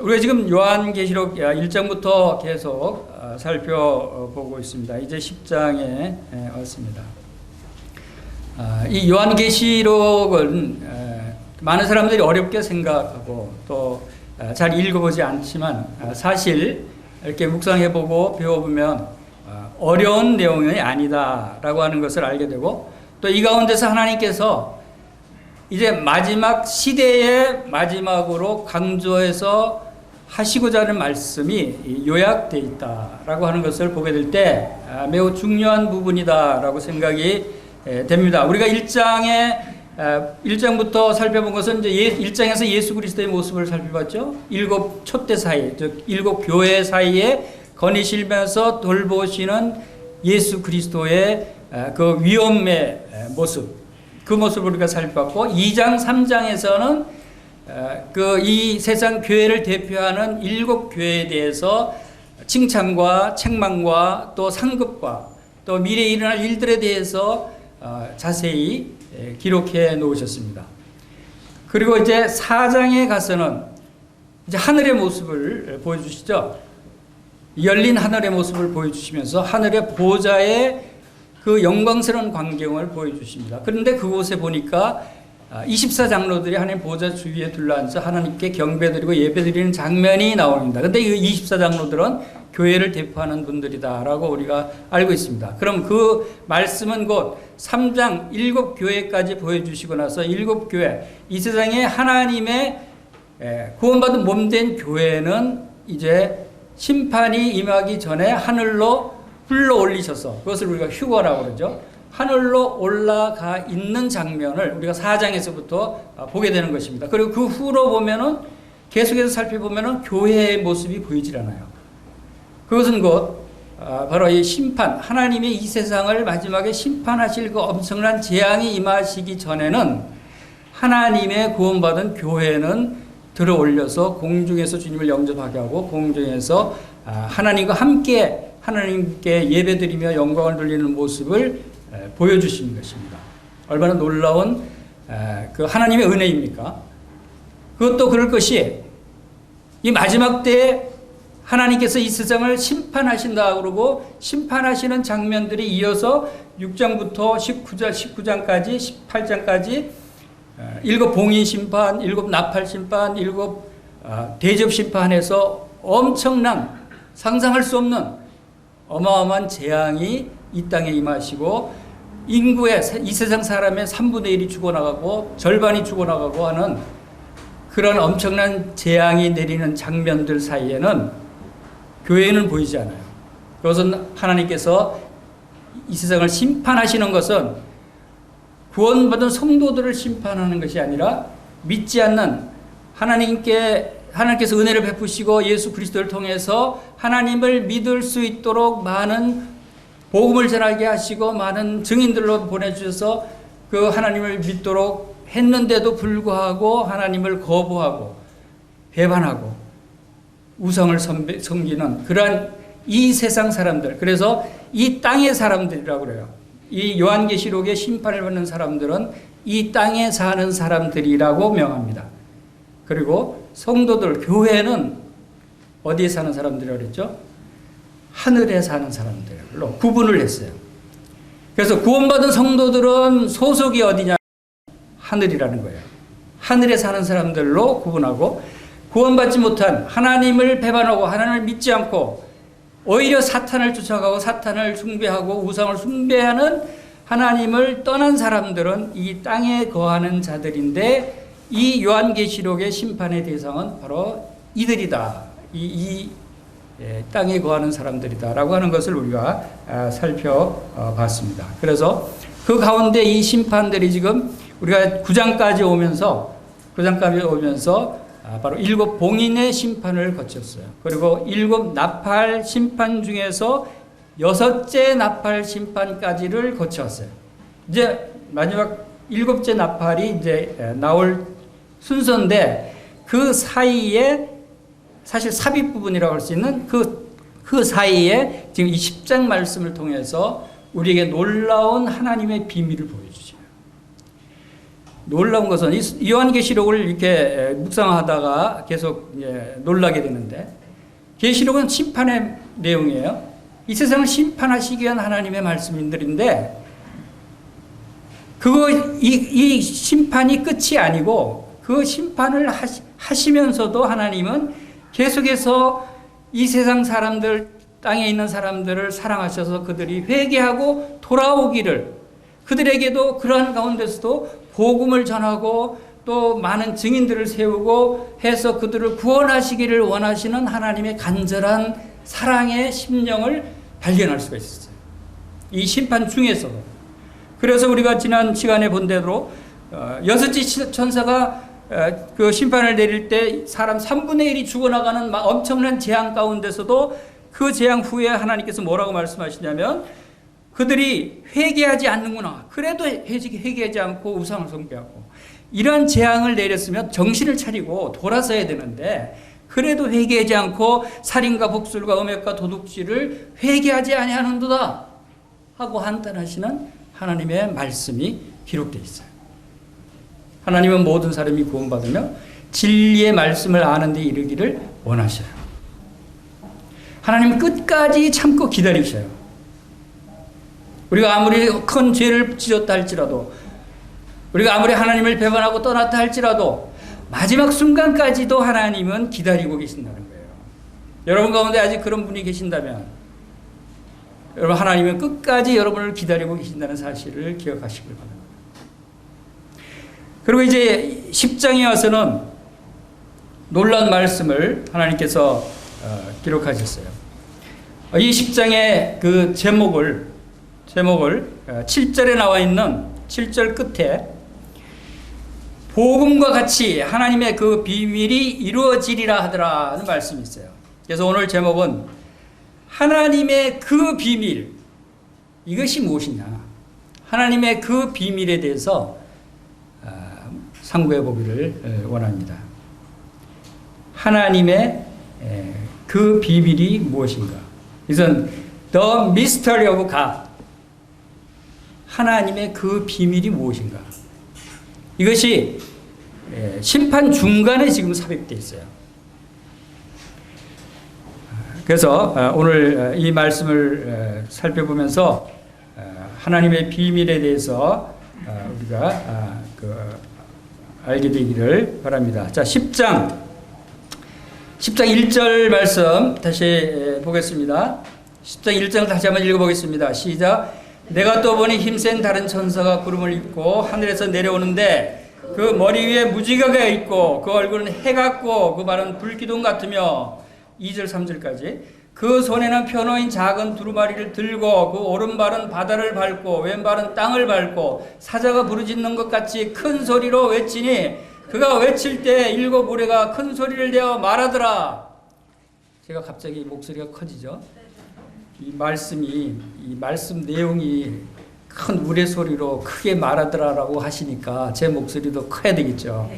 우리가 지금 요한계시록 1장부터 계속 살펴보고 있습니다. 이제 10장에 왔습니다. 이 요한계시록은 많은 사람들이 어렵게 생각하고 또 잘 읽어보지 않지만 사실 이렇게 묵상해보고 배워보면 어려운 내용이 아니다라고 하는 것을 알게 되고, 또 이 가운데서 하나님께서 이제 마지막 시대의 마지막으로 강조해서 하시고자 하는 말씀이 요약되어 있다라고 하는 것을 보게 될 때 매우 중요한 부분이다라고 생각이 됩니다. 우리가 1장부터 살펴본 것은 이제 1장에서 예수 그리스도의 모습을 살펴봤죠. 7 촛대 사이, 즉 7 교회 사이에 거니시면서 돌보시는 예수 그리스도의 그 위엄의 모습, 그 모습을 우리가 살펴봤고, 2장 3장에서는 이 세상 교회를 대표하는 7 교회에 대해서 칭찬과 책망과 또 상급과 또 미래에 일어날 일들에 대해서 자세히 기록해 놓으셨습니다. 그리고 이제 4장에 가서는 이제 하늘의 모습을 보여주시죠. 열린 하늘의 모습을 보여주시면서 하늘의 보좌의 그 영광스러운 광경을 보여주십니다. 그런데 그곳에 보니까 24장로들이 하나님 보좌 주위에 둘러앉아 하나님께 경배드리고 예배드리는 장면이 나옵니다. 그런데 이 24장로들은 교회를 대표하는 분들이다라고 우리가 알고 있습니다. 그럼 그 말씀은 곧 3장 7 교회까지 보여주시고 나서 7 교회, 이 세상에 하나님의 구원받은 몸된 교회는 이제 심판이 임하기 전에 하늘로 불러 올리셔서, 그것을 우리가 휴거라고 그러죠. 하늘로 올라가 있는 장면을 우리가 4장에서부터 보게 되는 것입니다. 그리고 그 후로 보면은 계속해서 살펴보면은 교회의 모습이 보이질 않아요. 그것은 곧 바로 이 심판, 하나님이 이 세상을 마지막에 심판하실 그 엄청난 재앙이 임하시기 전에는 하나님의 구원받은 교회는 들어 올려서 공중에서 주님을 영접하게 하고 공중에서 하나님과 함께 하나님께 예배드리며 영광을 돌리는 모습을 보여주시는 것입니다. 얼마나 놀라운 그 하나님의 은혜입니까? 그것도 그럴 것이, 이 마지막 때에 하나님께서 이 세상을 심판하신다 그러고 심판하시는 장면들이 이어서 6장부터 19장까지 18장까지 7 봉인 심판, 7 나팔 심판, 7 대접 심판에서 엄청난, 상상할 수 없는 어마어마한 재앙이 이 땅에 임하시고 인구의, 이 세상 사람의 3분의 1이 죽어나가고 절반이 죽어나가고 하는 그런 엄청난 재앙이 내리는 장면들 사이에는 교회는 보이지 않아요. 그것은 하나님께서 이 세상을 심판하시는 것은 구원받은 성도들을 심판하는 것이 아니라 믿지 않는 하나님께서 은혜를 베푸시고 예수 그리스도를 통해서 하나님을 믿을 수 있도록 많은 복음을 전하게 하시고 많은 증인들로 보내주셔서 그 하나님을 믿도록 했는데도 불구하고 하나님을 거부하고 배반하고 우상을 섬기는 그러한 이 세상 사람들, 그래서 이 땅의 사람들이라고 그래요. 이 요한계시록의 심판을 받는 사람들은 이 땅에 사는 사람들이라고 명합니다. 그리고 성도들, 교회는 어디에 사는 사람들이라고 그랬죠? 하늘에 사는 사람들로 구분을 했어요. 그래서 구원받은 성도들은 소속이 어디냐? 하늘이라는 거예요. 하늘에 사는 사람들로 구분하고, 구원받지 못한, 하나님을 배반하고 하나님을 믿지 않고 오히려 사탄을 쫓아가고 사탄을 숭배하고 우상을 숭배하는 하나님을 떠난 사람들은 이 땅에 거하는 자들인데, 이 요한계시록의 심판의 대상은 바로 이들이다. 이 땅에 거하는 사람들이다라고 하는 것을 우리가 살펴봤습니다. 그래서 그 가운데 이 심판들이 지금 우리가 9장까지 오면서 바로 7 봉인의 심판을 거쳤어요. 그리고 7 나팔 심판 중에서 6째 나팔 심판까지를 거쳤어요. 이제 마지막 7째 나팔이 이제 나올 순서인데, 그 사이에 사실 삽입 부분이라고 할 수 있는 그 사이에 지금 이 10장 말씀을 통해서 우리에게 놀라운 하나님의 비밀을 보여주죠. 놀라운 것은 이 요한계시록을 이렇게 묵상하다가 계속 놀라게 되는데, 계시록은 심판의 내용이에요. 이 세상을 심판하시기 위한 하나님의 말씀들인데, 이 심판이 끝이 아니고 그 심판을 하시면서도 하나님은 계속해서 이 세상 사람들, 땅에 있는 사람들을 사랑하셔서 그들이 회개하고 돌아오기를, 그들에게도 그러한 가운데서도 복음을 전하고 또 많은 증인들을 세우고 해서 그들을 구원하시기를 원하시는 하나님의 간절한 사랑의 심령을 발견할 수가 있었어요. 이 심판 중에서도. 그래서 우리가 지난 시간에 본 대로 여섯째 천사가 그 심판을 내릴 때 사람 3분의 1이 죽어나가는 엄청난 재앙 가운데서도 그 재앙 후에 하나님께서 뭐라고 말씀하시냐면, 그들이 회개하지 않는구나. 그래도 회개하지 않고 우상을 숭배하고 이러한 재앙을 내렸으면 정신을 차리고 돌아서야 되는데, 그래도 회개하지 않고 살인과 복술과 음욕과 도둑질을 회개하지 아니하는도다 하고 한탄하시는 하나님의 말씀이 기록되어 있어요. 하나님은 모든 사람이 구원받으며 진리의 말씀을 아는 데 이르기를 원하셔요. 하나님은 끝까지 참고 기다리셔요. 우리가 아무리 큰 죄를 지었다 할지라도, 우리가 아무리 하나님을 배반하고 떠났다 할지라도 마지막 순간까지도 하나님은 기다리고 계신다는 거예요. 여러분 가운데 아직 그런 분이 계신다면 여러분, 하나님은 끝까지 여러분을 기다리고 계신다는 사실을 기억하시길 바랍니다. 그리고 이제 10장에 와서는 놀라운 말씀을 하나님께서 기록하셨어요. 이 10장의 그 제목을 7절에 나와 있는 7절 끝에 복음과 같이 하나님의 그 비밀이 이루어지리라 하더라는 말씀이 있어요. 그래서 오늘 제목은 하나님의 그 비밀, 이것이 무엇이냐, 하나님의 그 비밀에 대해서 상고해 보기를 원합니다. 하나님의 그 비밀이 무엇인가? 이것은 The Mystery of God. 하나님의 그 비밀이 무엇인가? 이것이 심판 중간에 지금 삽입되어 있어요. 그래서 오늘 이 말씀을 살펴보면서 하나님의 비밀에 대해서 우리가 알게 되기를 바랍니다. 자, 10장 1절 말씀 다시 보겠습니다. 10장 1절 다시 한번 읽어보겠습니다. 시작. 내가 또 보니 힘센 다른 천사가 구름을 입고 하늘에서 내려오는데 그 머리 위에 무지개가 있고 그 얼굴은 해 같고 그 발은 불기둥 같으며 2절 3절까지 그 손에는 표노인 작은 두루마리를 들고 그 오른발은 바다를 밟고 왼발은 땅을 밟고 사자가 부르짖는 것 같이 큰 소리로 외치니 그가 외칠 때 7 우레가 큰 소리를 내어 말하더라. 제가 갑자기 목소리가 커지죠. 이 말씀 내용이 큰 우레 소리로 크게 말하더라라고 하시니까 제 목소리도 커야 되겠죠.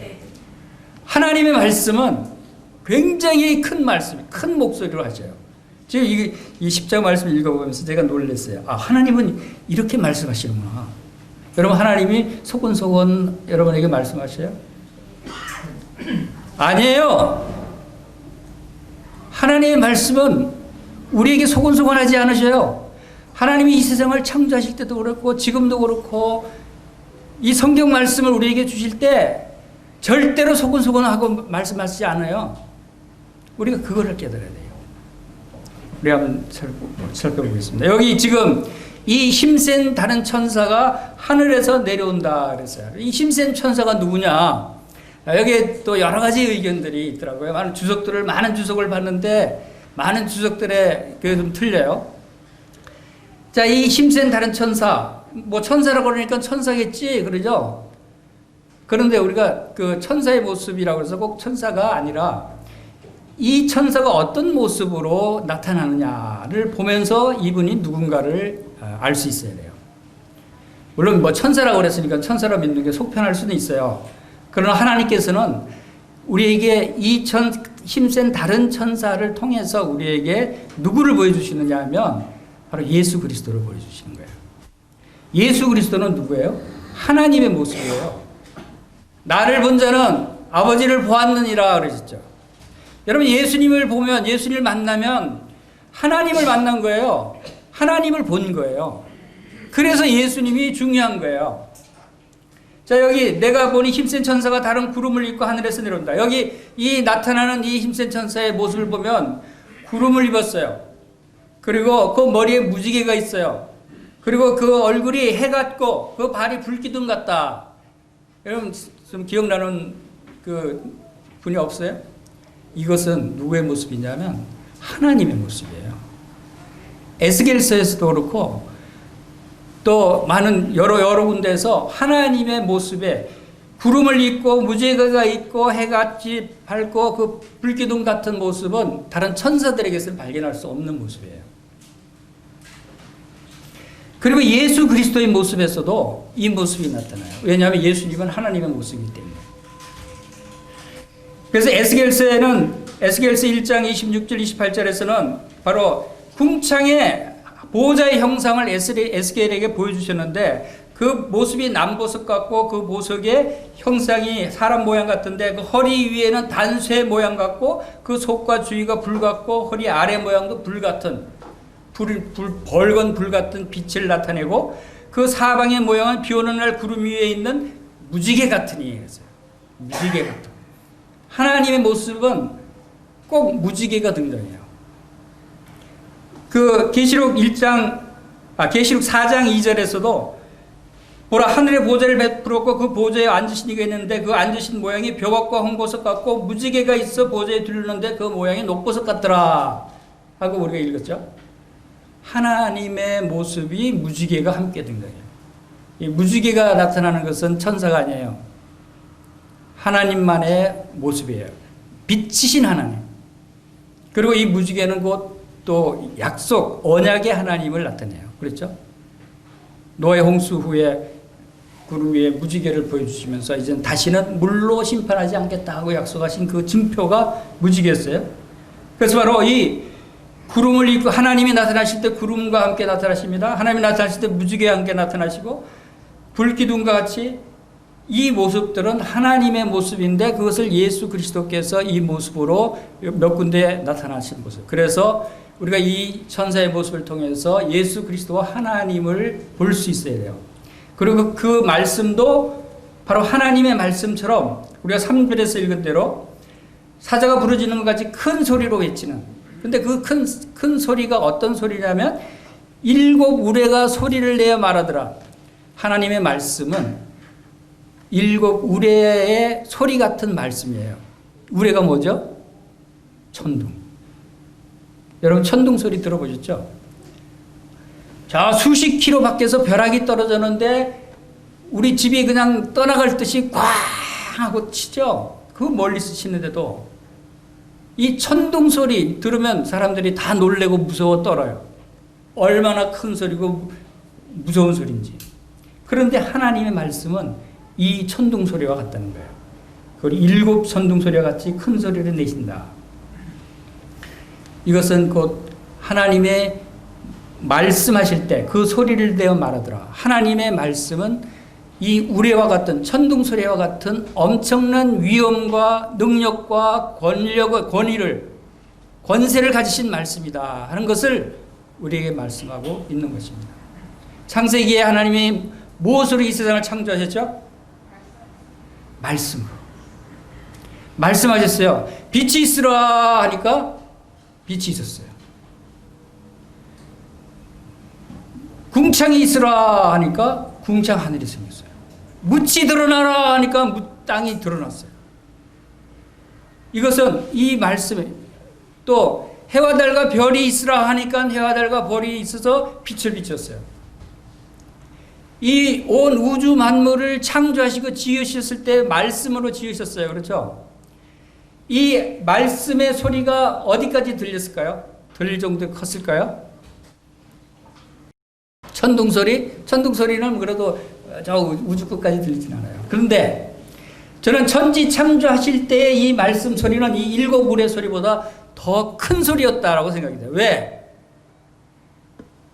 하나님의 말씀은 굉장히 큰 말씀이 큰 목소리로 하셔요. 지금 이 10장 말씀을 읽어보면서 제가 놀랐어요. 아, 하나님은 이렇게 말씀하시는구나. 여러분, 하나님이 소곤소곤 여러분에게 말씀하셔요? 아니에요. 하나님의 말씀은 우리에게 소곤소곤하지 않으셔요. 하나님이 이 세상을 창조하실 때도 그렇고 지금도 그렇고 이 성경 말씀을 우리에게 주실 때 절대로 소곤소곤하고 말씀하시지 않아요. 우리가 그거를 깨달아야 돼요. 우리 한번 살펴보겠습니다. 여기 지금 이 힘센 다른 천사가 하늘에서 내려온다 그랬어요. 이 힘센 천사가 누구냐? 여기에 또 여러 가지 의견들이 있더라고요. 많은 주석을 봤는데 많은 주석들의 그게 좀 틀려요. 자, 이 힘센 다른 천사, 뭐 천사라고 그러니까 천사겠지, 그러죠? 그런데 우리가 그 천사의 모습이라고 해서 꼭 천사가 아니라 이 천사가 어떤 모습으로 나타나느냐를 보면서 이분이 누군가를 알 수 있어야 돼요. 물론 뭐 천사라고 그랬으니까 천사라 믿는 게 속편할 수는 있어요. 그러나 하나님께서는 우리에게 이 힘센 다른 천사를 통해서 우리에게 누구를 보여주시느냐 하면 바로 예수 그리스도를 보여주시는 거예요. 예수 그리스도는 누구예요? 하나님의 모습이에요. 나를 본 자는 아버지를 보았느니라 그러셨죠. 여러분 예수님을 보면, 예수님을 만나면 하나님을 만난 거예요. 하나님을 본 거예요. 그래서 예수님이 중요한 거예요. 자, 여기 내가 보니 힘센 천사가 다른 구름을 입고 하늘에서 내려온다. 여기 이 나타나는 이 힘센 천사의 모습을 보면 구름을 입었어요. 그리고 그 머리에 무지개가 있어요. 그리고 그 얼굴이 해 같고 그 발이 불기둥 같다. 여러분 좀 기억나는 그 분이 없어요? 이것은 누구의 모습이냐면 하나님의 모습이에요. 에스겔서에서도 그렇고 또 많은 여러 군데에서 하나님의 모습에 구름을 입고 무지개가 있고 해같이 밝고 그 불기둥 같은 모습은 다른 천사들에게서는 발견할 수 없는 모습이에요. 그리고 예수 그리스도의 모습에서도 이 모습이 나타나요. 왜냐하면 예수님은 하나님의 모습이기 때문에. 그래서 에스겔서 1장 26절 28절에서는 바로 궁창의 보호자의 형상을 에스겔에게 보여주셨는데 그 모습이 남보석 같고 그 보석의 형상이 사람 모양 같은데 그 허리 위에는 단쇠 모양 같고 그 속과 주위가 불 같고 허리 아래 모양도 불 같은 벌건 불 같은 빛을 나타내고 그 사방의 모양은 비 오는 날 구름 위에 있는 무지개 같으니 그랬어요. 무지개 같은. 하나님의 모습은 꼭 무지개가 등장해요. 그 계시록 4장 2절에서도 보라 하늘의 보좌를 베풀었고 그 보좌에 앉으신 이가 있는데 그 앉으신 모양이 벼각과 홍보석 같고 무지개가 있어 보좌에 둘렀는데 그 모양이 녹보석 같더라 하고 우리가 읽었죠. 하나님의 모습이 무지개가 함께 등장해요. 이 무지개가 나타나는 것은 천사가 아니에요. 하나님만의 모습이에요. 빛이신 하나님. 그리고 이 무지개는 곧 또 약속, 언약의 하나님을 나타내요. 그렇죠? 노아 홍수 후에 구름 위에 무지개를 보여주시면서 이제 다시는 물로 심판하지 않겠다 하고 약속하신 그 증표가 무지개였어요. 그래서 바로 이 구름을 입고 하나님이 나타나실 때 구름과 함께 나타나십니다. 하나님이 나타나실 때 무지개와 함께 나타나시고 불기둥과 같이 이 모습들은 하나님의 모습인데 그것을 예수 그리스도께서 이 모습으로 몇 군데 나타나신 모습. 그래서 우리가 이 천사의 모습을 통해서 예수 그리스도와 하나님을 볼 수 있어야 돼요. 그리고 그 말씀도 바로 하나님의 말씀처럼 우리가 3절에서 읽은 대로 사자가 부르짖는 것 같이 큰 소리로 외치는. 근데 그 큰 소리가 어떤 소리냐면 7 우레가 소리를 내어 말하더라. 하나님의 말씀은 7 우레의 소리 같은 말씀이에요. 우레가 뭐죠? 천둥. 여러분 천둥 소리 들어보셨죠? 자, 수십 킬로 밖에서 벼락이 떨어졌는데 우리 집이 그냥 떠나갈 듯이 꽝 하고 치죠. 그 멀리서 치는데도 이 천둥 소리 들으면 사람들이 다 놀래고 무서워 떨어요. 얼마나 큰 소리고 무서운 소리인지. 그런데 하나님의 말씀은 이 천둥 소리와 같다는 거예요. 그걸 7 천둥 소리와 같이 큰 소리를 내신다. 이것은 곧 하나님의 말씀하실 때 그 소리를 내어 말하더라. 하나님의 말씀은 이 우레와 같은 천둥 소리와 같은 엄청난 위엄과 능력과 권세를 가지신 말씀이다 하는 것을 우리에게 말씀하고 있는 것입니다. 창세기에 하나님이 무엇으로 이 세상을 창조하셨죠? 말씀으로. 말씀하셨어요. 빛이 있으라 하니까 빛이 있었어요. 궁창이 있으라 하니까 궁창 하늘이 생겼어요. 묻이 드러나라 하니까 땅이 드러났어요. 이것은 이 말씀에 또 해와 달과 별이 있으라 하니까 해와 달과 별이 있어서 빛을 비췄어요. 이 온 우주 만물을 창조하시고 지으셨을 때 말씀으로 지으셨어요. 그렇죠? 이 말씀의 소리가 어디까지 들렸을까요? 들릴 정도에 컸을까요? 천둥소리? 천둥소리는 그래도 저 우주 끝까지 들리진 않아요. 그런데 저는 천지 창조하실 때의 이 말씀 소리는 이 7 우레 소리보다 더 큰 소리였다라고 생각이 돼요. 왜?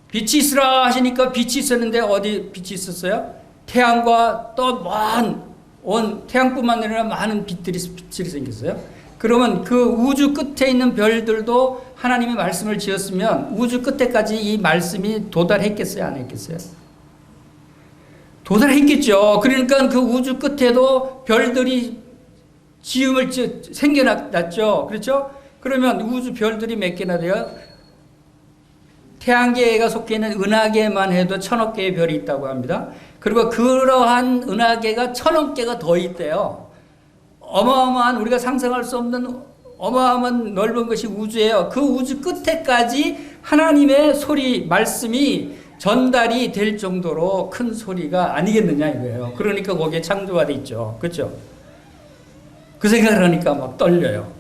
빛이 있으라 하시니까 빛이 있었는데 어디 빛이 있었어요? 태양과 또 먼 온 태양뿐만 아니라 많은 빛들이 생겼어요. 그러면 그 우주 끝에 있는 별들도 하나님의 말씀을 지었으면 우주 끝에까지 이 말씀이 도달했겠어요? 안 했겠어요? 도달했겠죠. 그러니까 그 우주 끝에도 별들이 지음을 생겨났죠. 그렇죠? 그러면 우주 별들이 몇 개나 돼요? 태양계가 속해 있는 은하계만 해도 1000억 개의 별이 있다고 합니다. 그리고 그러한 은하계가 1000억 개가 더 있대요. 어마어마한, 우리가 상상할 수 없는 어마어마한 넓은 것이 우주예요. 그 우주 끝에까지 하나님의 소리, 말씀이 전달이 될 정도로 큰 소리가 아니겠느냐 이거예요. 그러니까 거기에 창조가 돼 있죠. 그렇죠? 그 생각을 하니까 막 떨려요.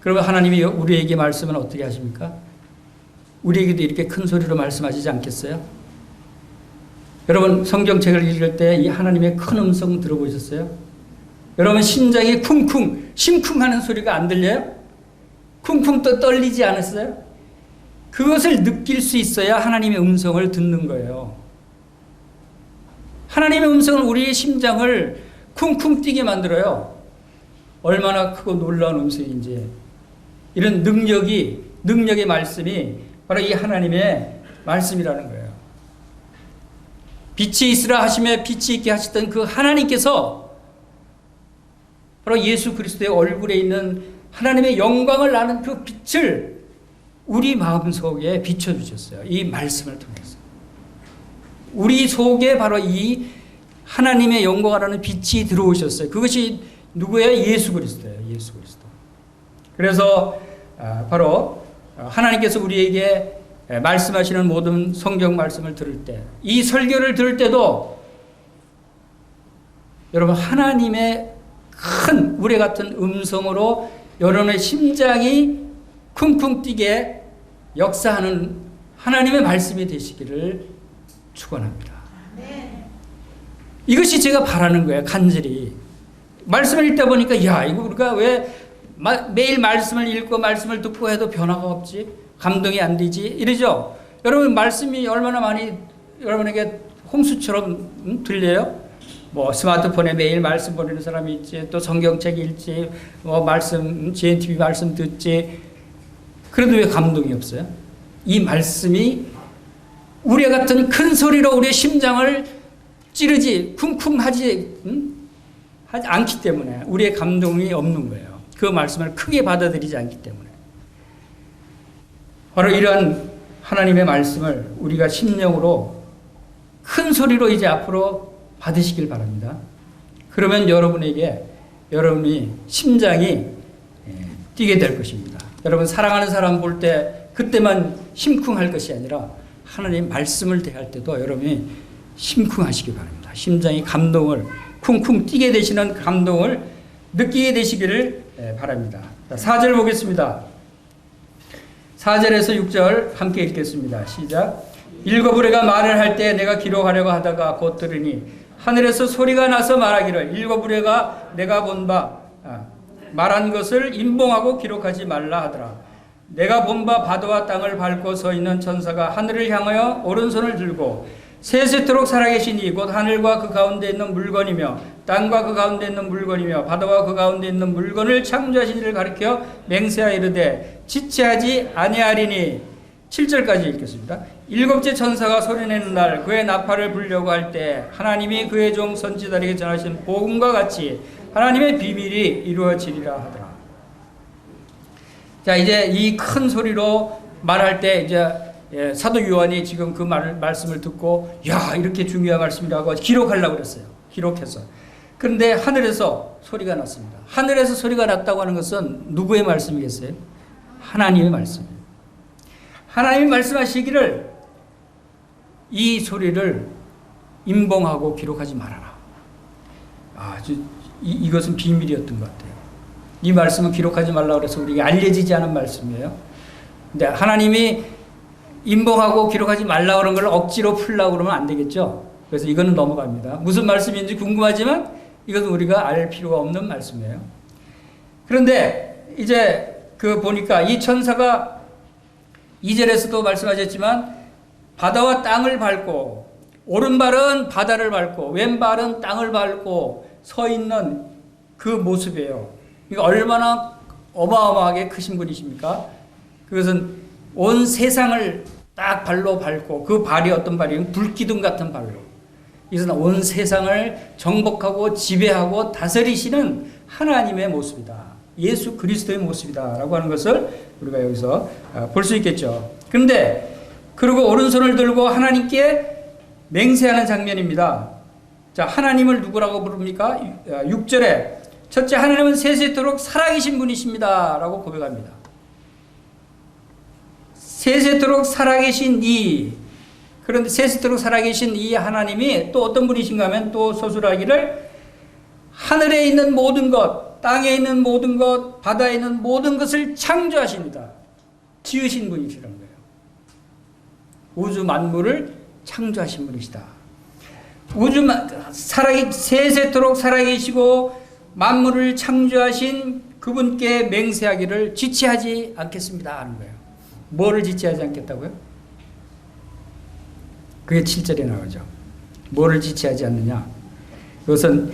그러면 하나님이 우리에게 말씀은 어떻게 하십니까? 우리에게도 이렇게 큰 소리로 말씀하시지 않겠어요? 여러분 성경책을 읽을 때 이 하나님의 큰 음성 들어보셨어요? 여러분 심장이 쿵쿵 심쿵하는 소리가 안 들려요? 쿵쿵 또 떨리지 않았어요? 그것을 느낄 수 있어야 하나님의 음성을 듣는 거예요. 하나님의 음성은 우리의 심장을 쿵쿵 뛰게 만들어요. 얼마나 크고 놀라운 음성인지. 이런 능력의 말씀이 바로 이 하나님의 말씀이라는 거예요. 빛이 있으라 하시며 빛이 있게 하셨던 그 하나님께서 바로 예수 그리스도의 얼굴에 있는 하나님의 영광을 나는 그 빛을 우리 마음속에 비춰주셨어요. 이 말씀을 통해서. 우리 속에 바로 이 하나님의 영광을 나는 빛이 들어오셨어요. 그것이 누구예요? 예수 그리스도예요. 예수 그리스도. 그래서 바로 하나님께서 우리에게 말씀하시는 모든 성경 말씀을 들을 때, 이 설교를 들을 때도 여러분 하나님의 큰 우레 같은 음성으로 여러분의 심장이 쿵쿵 뛰게 역사하는 하나님의 말씀이 되시기를 축원합니다. 이것이 제가 바라는 거예요. 간절히. 말씀을 읽다 보니까 야 이거 우리가 왜 매일 말씀을 읽고 말씀을 듣고 해도 변화가 없지? 감동이 안 되지? 이러죠? 여러분 말씀이 얼마나 많이 여러분에게 홍수처럼 들려요? 뭐 스마트폰에 매일 말씀 보내는 사람이 있지, 또 성경책 읽지, 뭐 말씀 GNTV 말씀 듣지. 그래도 왜 감동이 없어요? 이 말씀이 우리 같은 큰 소리로 우리의 심장을 찌르지 쿵쿵하지 하지 않기 때문에 우리의 감동이 없는 거예요. 그 말씀을 크게 받아들이지 않기 때문에. 바로 이러한 하나님의 말씀을 우리가 심령으로 큰 소리로 이제 앞으로 받으시길 바랍니다. 그러면 여러분이 심장이 뛰게 될 것입니다. 여러분 사랑하는 사람 볼 때 그때만 심쿵할 것이 아니라 하나님 말씀을 대할 때도 여러분이 심쿵하시기 바랍니다. 심장이 감동을 쿵쿵 뛰게 되시는 감동을 느끼게 되시기를 바랍니다. 4절 보겠습니다. 4절에서 6절 함께 읽겠습니다. 시작. 일곱 우레가 말을 할 때 내가 기록하려고 하다가 곧 들으니 하늘에서 소리가 나서 말하기를 일곱 우레가 내가 본 바 말한 것을 임봉하고 기록하지 말라 하더라. 내가 본 바 바다와 땅을 밟고 서 있는 천사가 하늘을 향하여 오른손을 들고 세세토록 살아계시니 곧 하늘과 그 가운데 있는 물건이며 땅과 그 가운데 있는 물건이며 바다와 그 가운데 있는 물건을 창조하신 이를 가리켜 맹세하여 이르되 지체하지 아니하리니. 7절까지 읽겠습니다. 일곱째 천사가 소리내는 날 그의 나팔을 불려고 할 때 하나님이 그의 종 선지자에게 전하신 복음과 같이 하나님의 비밀이 이루어지리라 하더라. 자, 이제 이 큰 소리로 말할 때 이제 사도 요한이 지금 그 말씀을 듣고 야 이렇게 중요한 말씀이라고 기록하려고 그랬어요. 기록해서. 그런데 하늘에서 소리가 났습니다. 하늘에서 소리가 났다고 하는 것은 누구의 말씀이겠어요? 하나님의 말씀이에요. 하나님이 말씀하시기를 이 소리를 임봉하고 기록하지 말아라. 이것은 비밀이었던 것 같아요. 이 말씀은 기록하지 말라고 해서 우리에게 알려지지 않은 말씀이에요. 근데 하나님이 임봉하고 기록하지 말라고 하는 걸 억지로 풀려고 그러면 안 되겠죠. 그래서 이거는 넘어갑니다. 무슨 말씀인지 궁금하지만 이것은 우리가 알 필요가 없는 말씀이에요. 그런데 이제 보니까 이 천사가 2절에서도 말씀하셨지만 바다와 땅을 밟고 오른발은 바다를 밟고 왼발은 땅을 밟고 서 있는 그 모습이에요. 이거 얼마나 어마어마하게 크신 분이십니까? 그것은 온 세상을 딱 발로 밟고, 그 발이 어떤 발이에요? 불기둥 같은 발로. 이것은 온 세상을 정복하고 지배하고 다스리시는 하나님의 모습이다. 예수 그리스도의 모습이다 라고 하는 것을 우리가 여기서 볼 수 있겠죠. 그런데 그리고 오른손을 들고 하나님께 맹세하는 장면입니다. 자, 하나님을 누구라고 부릅니까? 6절에 첫째, 하나님은 세세토록 살아계신 분이십니다 라고 고백합니다. 세세토록 살아계신 그런데 세세토록 살아계신 이 하나님이 또 어떤 분이신가 하면 또 서술하기를 하늘에 있는 모든 것, 땅에 있는 모든 것, 바다에 있는 모든 것을 창조하십니다. 지으신 분이시라는 거예요. 우주 만물을 창조하신 분이시다. 세세토록 살아계시고 만물을 창조하신 그분께 맹세하기를 지체하지 않겠습니다 하는 거예요. 뭐를 지체하지 않겠다고요? 그게 7절에 나오죠. 뭐를 지체하지 않느냐? 그것은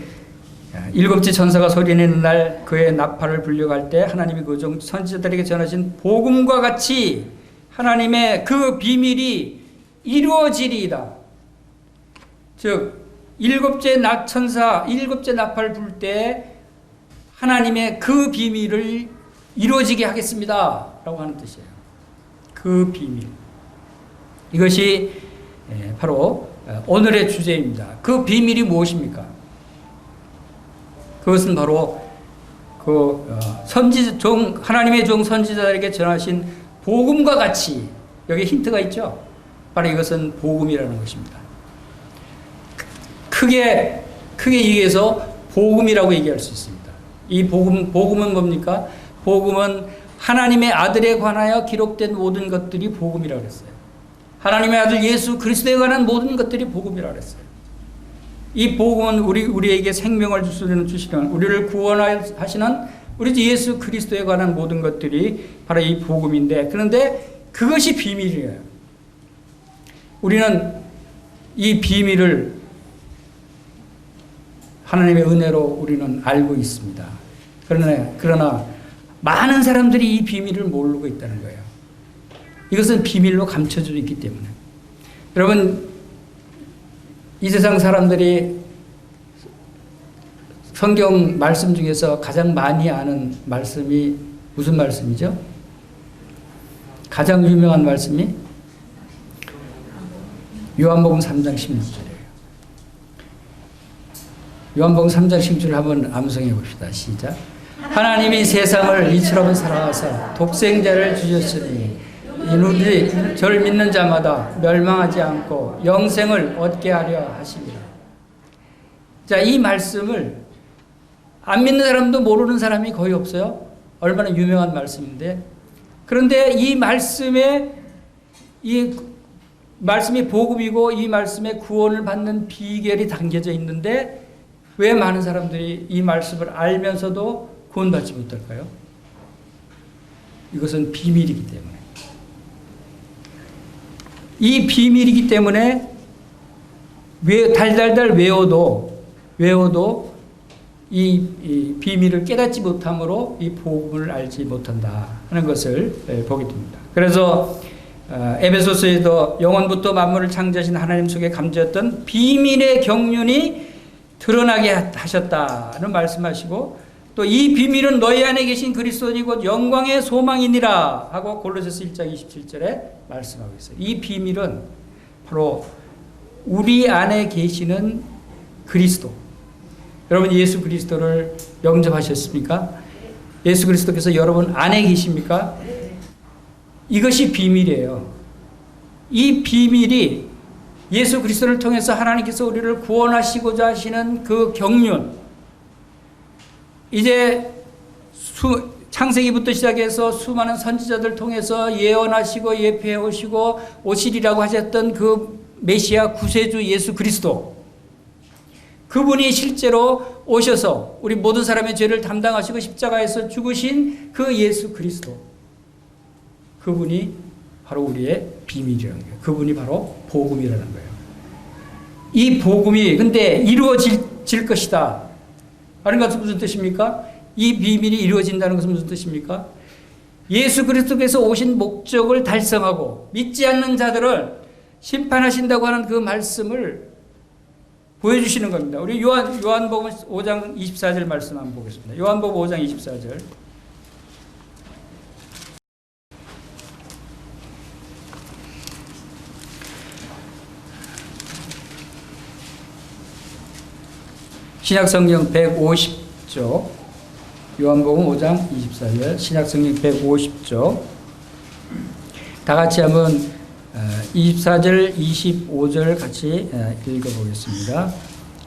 일곱째 천사가 소리내는 날 그의 나팔을 불려갈 때 하나님이 그 선지자들에게 전하신 복음과 같이 하나님의 그 비밀이 이루어지리이다. 즉 일곱째 나팔을 불 때 하나님의 그 비밀을 이루어지게 하겠습니다 라고 하는 뜻이에요. 그 비밀. 이것이 바로 오늘의 주제입니다. 그 비밀이 무엇입니까? 그것은 바로 하나님의 종 선지자들에게 전하신 복음과 같이, 여기 힌트가 있죠? 바로 이것은 복음이라는 것입니다. 크게 얘기해서 복음이라고 얘기할 수 있습니다. 이 복음은 뭡니까? 복음은 하나님의 아들에 관하여 기록된 모든 것들이 복음이라고 했어요. 하나님의 아들 예수 그리스도에 관한 모든 것들이 복음이라고 했어요. 이 복음은 우리에게 생명을 주시는, 우리를 구원하시는 우리 예수 그리스도에 관한 모든 것들이 바로 이 복음인데, 그런데 그것이 비밀이에요. 우리는 이 비밀을 하나님의 은혜로 우리는 알고 있습니다. 그러나 많은 사람들이 이 비밀을 모르고 있다는 거예요. 이것은 비밀로 감춰져 있기 때문에. 여러분, 이 세상 사람들이 성경 말씀 중에서 가장 많이 아는 말씀이 무슨 말씀이죠? 가장 유명한 말씀이 요한복음 3장 16절이에요. 요한복음 3장 16절 한번 암송해 봅시다. 시작. 하나님이 세상을 이처럼 사랑하사 독생자를 주셨으니 이누들이 저를 믿는 자마다 멸망하지 않고 영생을 얻게 하려 하십니다. 자, 이 말씀을 안 믿는 사람도 모르는 사람이 거의 없어요. 얼마나 유명한 말씀인데, 그런데 이 말씀이 복음이고 이 말씀에 구원을 받는 비결이 담겨져 있는데 왜 많은 사람들이 이 말씀을 알면서도 구원받지 못할까요? 이것은 비밀이기 때문에. 이 비밀이기 때문에 달달달 외워도 이 비밀을 깨닫지 못함으로 이 복음을 알지 못한다 하는 것을 보게 됩니다. 그래서 에베소서에도 영원부터 만물을 창조하신 하나님 속에 감추었던 비밀의 경륜이 드러나게 하셨다는 말씀하시고, 또 이 비밀은 너희 안에 계신 그리스도니 곧 영광의 소망이니라 하고 골로새서 1장 27절에 말씀하고 있어요. 이 비밀은 바로 우리 안에 계시는 그리스도. 여러분, 예수 그리스도를 영접하셨습니까? 예수 그리스도께서 여러분 안에 계십니까? 이것이 비밀이에요. 이 비밀이 예수 그리스도를 통해서 하나님께서 우리를 구원하시고자 하시는 그 경륜, 이제 창세기부터 시작해서 수많은 선지자들 통해서 예언하시고 예표해 오시고 오시리라고 하셨던 그 메시아 구세주 예수 그리스도, 그분이 실제로 오셔서 우리 모든 사람의 죄를 담당하시고 십자가에서 죽으신 그 예수 그리스도, 그분이 바로 우리의 비밀이라는 거예요. 그분이 바로 복음이라는 거예요. 이 복음이 근데 이루어질 것이다. 다른 것은 무슨 뜻입니까? 이 비밀이 이루어진다는 것은 무슨 뜻입니까? 예수 그리스도께서 오신 목적을 달성하고 믿지 않는 자들을 심판하신다고 하는 그 말씀을 보여주시는 겁니다. 우리 요한복음 5장 24절 말씀 한번 보겠습니다. 요한복음 5장 24절. 신약성경 150쪽, 요한복음 5장 24절, 신약성경 150쪽. 다 같이 한번 24절, 25절 같이 읽어보겠습니다.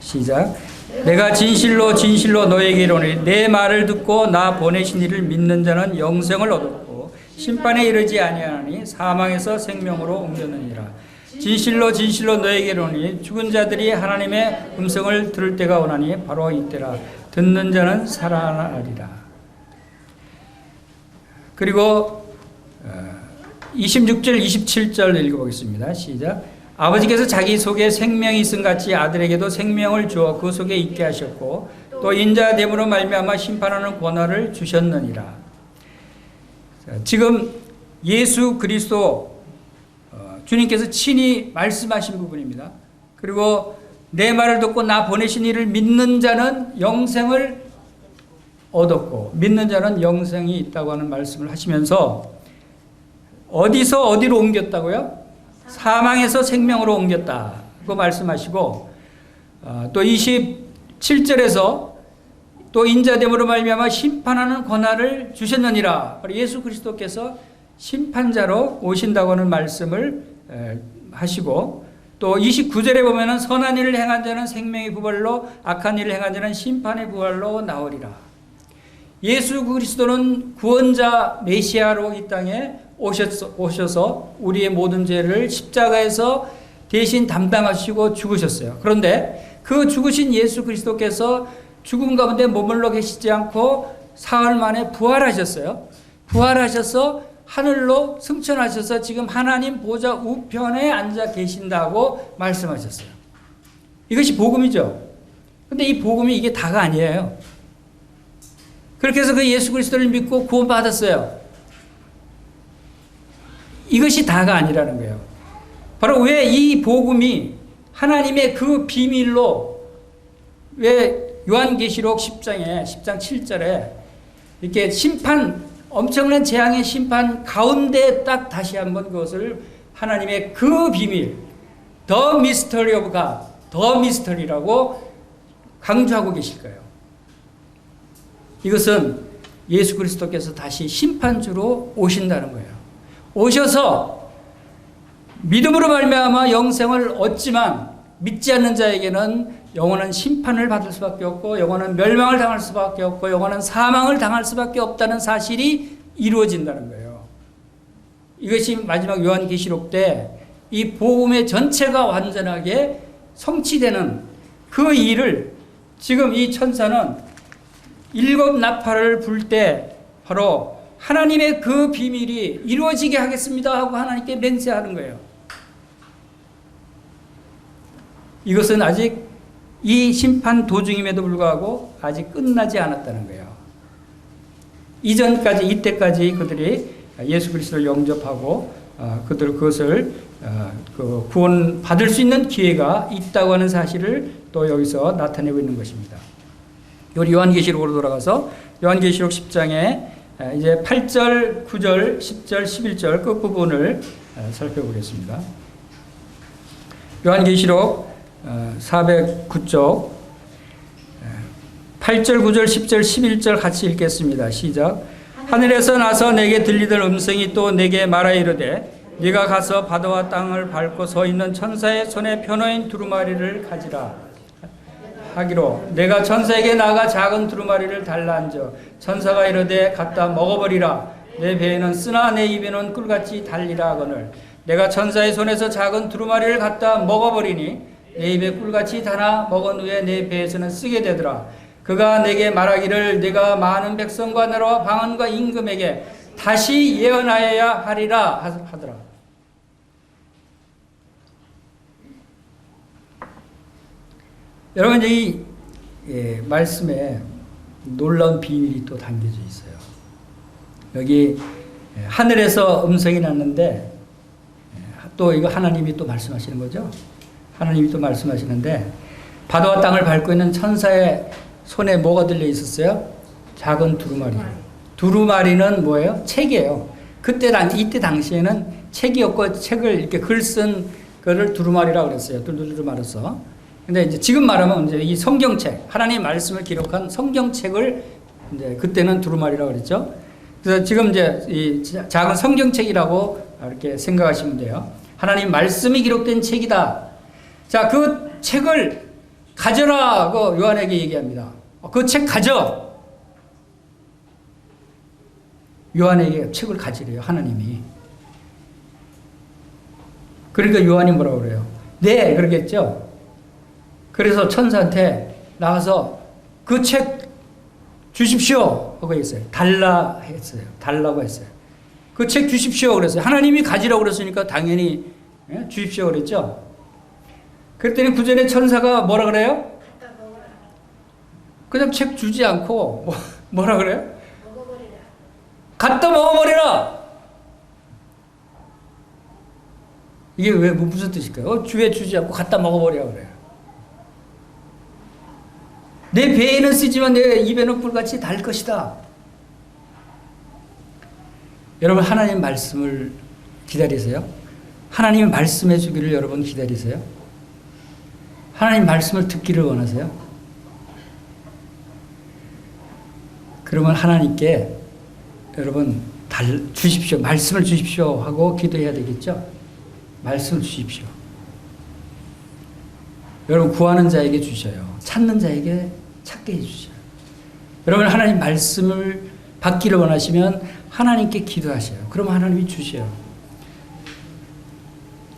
시작. 내가 진실로 진실로 너에게 이르노니 내 말을 듣고 나 보내신 이를 믿는 자는 영생을 얻었고 심판에 이르지 아니하나니 사망에서 생명으로 옮겼느니라. 진실로 진실로 너에게 이르노니 죽은 자들이 하나님의 음성을 들을 때가 오나니 바로 이때라. 듣는 자는 살아나리라. 그리고 26절 27절 읽어보겠습니다. 시작. 아버지께서 자기 속에 생명이 있음 같이 아들에게도 생명을 주어 그 속에 있게 하셨고 또 인자됨으로 말미암아 심판하는 권한을 주셨느니라. 지금 예수 그리스도 주님께서 친히 말씀하신 부분입니다. 그리고 내 말을 듣고 나 보내신 이를 믿는 자는 영생을 얻었고 믿는 자는 영생이 있다고 하는 말씀을 하시면서 어디서 어디로 옮겼다고요? 사망에서 생명으로 옮겼다고 말씀하시고 또 27절에서 또 인자됨으로 말미암아 심판하는 권한을 주셨느니라. 예수 그리스도께서 심판자로 오신다고 하는 말씀을 하시고 또 29절에 보면은 선한 일을 행한 자는 생명의 부활로 악한 일을 행한 자는 심판의 부활로 나오리라. 예수 그리스도는 구원자 메시아로 이 땅에 오셔서 우리의 모든 죄를 십자가에서 대신 담당하시고 죽으셨어요. 그런데 그 죽으신 예수 그리스도께서 죽음 가운데 머물러 계시지 않고 사흘 만에 부활하셨어요. 부활하셔서 하늘로 승천하셔서 지금 하나님 보좌 우편에 앉아 계신다고 말씀하셨어요. 이것이 복음이죠. 근데 이 복음이 이게 다가 아니에요. 그렇게 해서 그 예수 그리스도를 믿고 구원받았어요. 이것이 다가 아니라는 거예요. 바로 왜 이 복음이 하나님의 그 비밀로 왜 요한계시록 10장 7절에 이렇게 엄청난 재앙의 심판 가운데 딱 다시 한번 그것을 하나님의 그 비밀, The Mystery of God, The Mystery라고 강조하고 계실 거예요. 이것은 예수 그리스도께서 다시 심판주로 오신다는 거예요. 오셔서 믿음으로 말미암아 영생을 얻지만 믿지 않는 자에게는 영원한 심판을 받을 수밖에 없고 영원한 멸망을 당할 수밖에 없고 영원한 사망을 당할 수밖에 없다는 사실이 이루어진다는 거예요. 이것이 마지막 요한계시록 때 이 복음의 전체가 완전하게 성취되는 그 일을 지금 이 천사는 7 나팔을 불 때 바로 하나님의 그 비밀이 이루어지게 하겠습니다 하고 하나님께 맹세하는 거예요. 이것은 아직 이 심판 도중임에도 불구하고 아직 끝나지 않았다는 거예요. 이때까지 그들이 예수 그리스도를 영접하고 그것을 구원 받을 수 있는 기회가 있다고 하는 사실을 또 여기서 나타내고 있는 것입니다. 우리 요한계시록으로 돌아가서 요한계시록 10장에 이제 8절, 9절, 10절, 11절 끝부분을 살펴보겠습니다. 요한계시록 409쪽 8절, 9절, 10절, 11절 같이 읽겠습니다. 시작. 하늘에서 나서 내게 들리던 음성이 또 내게 말하 이르되 네가 가서 바다와 땅을 밟고 서 있는 천사의 손에 편호인 두루마리를 가지라 하기로 내가 천사에게 나가 작은 두루마리를 달라 앉아 천사가 이르되 갖다 먹어버리라 내 배에는 쓰나 내 입에는 꿀같이 달리라 하거늘 내가 천사의 손에서 작은 두루마리를 갖다 먹어버리니 내 입에 꿀같이 달아 먹은 후에 내 배에서는 쓰게 되더라. 그가 내게 말하기를 네가 많은 백성과 나라와 방언과 임금에게 다시 예언하여야 하리라 하더라. 여러분 말씀에 놀라운 비밀이 또 담겨져 있어요. 여기 하늘에서 음성이 났는데 또 이거 하나님이 또 말씀하시는 거죠. 하나님이 또 말씀하시는데 바다와 땅을 밟고 있는 천사의 손에 뭐가 들려 있었어요? 작은 두루마리. 두루마리는 뭐예요? 책이에요. 이때 당시에는 책이었고 책을 이렇게 글 쓴 거를 두루마리라고 그랬어요. 둘둘둘 말아서. 근데 이제 지금 말하면 이제 이 성경책, 하나님의 말씀을 기록한 성경책을 이제 그때는 두루마리라고 그랬죠. 그래서 지금 이제 이 작은 성경책이라고 이렇게 생각하시면 돼요. 하나님 말씀이 기록된 책이다. 자, 그 책을 가져라고 요한에게 얘기합니다. 그 책 가져. 요한에게 책을 가지래요, 하나님이. 그러니까 요한이 뭐라고 그래요? 네, 그러겠죠. 그래서 천사한테 나가서 그 책 주십시오 하고 했어요. 달라 했어요. 달라고 했어요. 그 책 주십시오 그랬어요. 하나님이 가지라고 그랬으니까 당연히 주십시오 그랬죠. 그랬더니 그 전에 천사가 뭐라 그래요? 그냥 책 주지 않고 뭐라 그래요? 먹어버리라. 갖다 먹어버리라. 이게 왜 무슨 뜻일까요? 주에 주지 않고 갖다 먹어버리라 그래요. 내 배에는 쓰지만 내 입에는 꿀같이 달 것이다. 여러분 하나님 말씀을 기다리세요? 하나님 말씀해 주기를 여러분 기다리세요? 하나님 말씀을 듣기를 원하세요? 그러면 하나님께 여러분 주십시오. 말씀을 주십시오 하고 기도해야 되겠죠? 말씀을 주십시오. 여러분 구하는 자에게 주셔요. 찾는 자에게 찾게 해주셔요. 여러분 하나님 말씀을 받기를 원하시면 하나님께 기도하셔요. 그러면 하나님이 주셔요.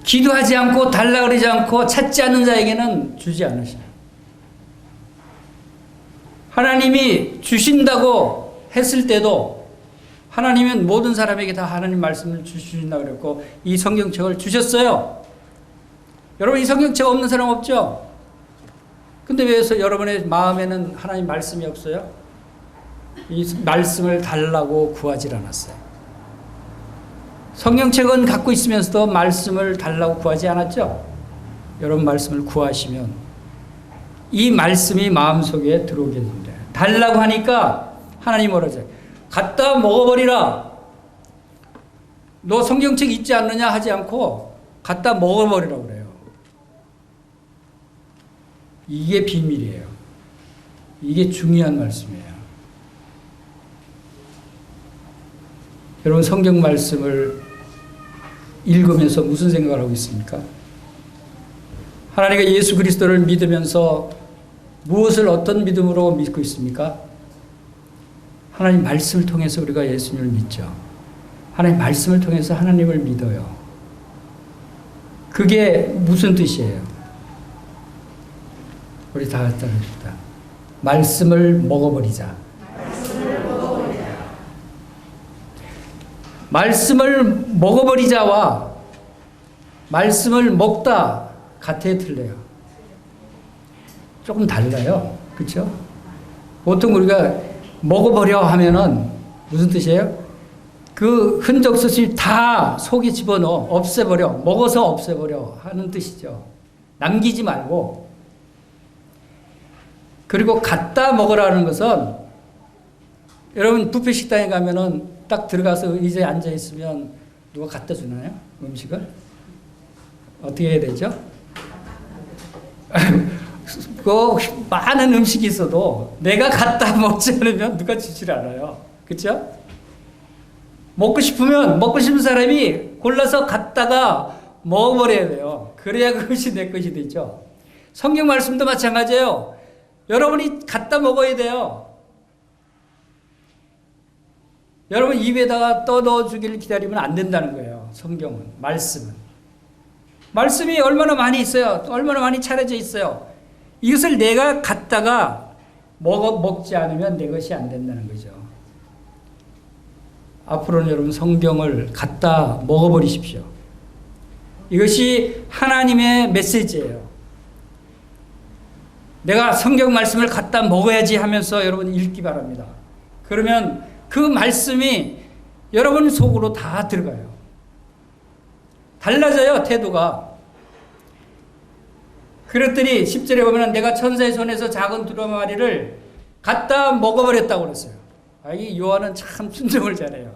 기도하지 않고 달라 그러지 않고 찾지 않는 자에게는 주지 않으셔요. 하나님이 주신다고 했을 때도 하나님은 모든 사람에게 다 하나님 말씀을 주신다고 그랬고 이 성경책을 주셨어요. 여러분 이 성경책 없는 사람 없죠? 근데 왜 여러분의 마음에는 하나님 말씀이 없어요? 이 말씀을 달라고 구하질 않았어요. 성경책은 갖고 있으면서도 말씀을 달라고 구하지 않았죠? 여러분 말씀을 구하시면 이 말씀이 마음속에 들어오게 됩니다. 달라고 하니까 하나님 뭐라 하죠? 갖다 먹어버리라. 너 성경책 있지 않느냐 하지 않고 갖다 먹어버리라고 그래요. 이게 비밀이에요. 이게 중요한 말씀이에요. 여러분 성경 말씀을 읽으면서 무슨 생각을 하고 있습니까? 하나님과 예수 그리스도를 믿으면서 무엇을 어떤 믿음으로 믿고 있습니까? 하나님 말씀을 통해서 우리가 예수님을 믿죠. 하나님 말씀을 통해서 하나님을 믿어요. 그게 무슨 뜻이에요? 우리 다 따릅시다. 말씀을 먹어버리자. 말씀을 먹어버리자와 말씀을 먹다 같아요, 틀려요? 조금 달라요. 그렇죠? 보통 우리가 먹어버려 하면은 무슨 뜻이에요? 그 흔적 없이 다 속에 집어넣어 없애버려, 먹어서 없애버려 하는 뜻이죠. 남기지 말고. 그리고 갖다 먹으라는 것은 여러분 뷔페 식당에 가면은 딱 들어가서 의자에 앉아 있으면 누가 갖다 주나요? 음식을? 어떻게 해야 되죠? 그 많은 음식이 있어도 내가 갖다 먹지 않으면 누가 주질 않아요. 그렇죠? 먹고 싶으면 먹고 싶은 사람이 골라서 갖다가 먹어버려야 돼요. 그래야 그것이 내 것이 되죠. 성경 말씀도 마찬가지예요. 여러분이 갖다 먹어야 돼요. 여러분 입에다가 떠넣어 주기를 기다리면 안 된다는 거예요. 성경은, 말씀은. 말씀이 얼마나 많이 있어요. 얼마나 많이 차려져 있어요. 이것을 내가 갖다가 먹지 않으면 내 것이 안 된다는 거죠. 앞으로는 여러분 성경을 갖다 먹어버리십시오. 이것이 하나님의 메시지예요. 내가 성경 말씀을 갖다 먹어야지 하면서 여러분 읽기 바랍니다. 그러면 그 말씀이 여러분 속으로 다 들어가요. 달라져요, 태도가. 그랬더니 10절에 보면 내가 천사의 손에서 작은 두루마리를 갖다 먹어버렸다고 그랬어요. 이 요한은 참 순종을 잘해요.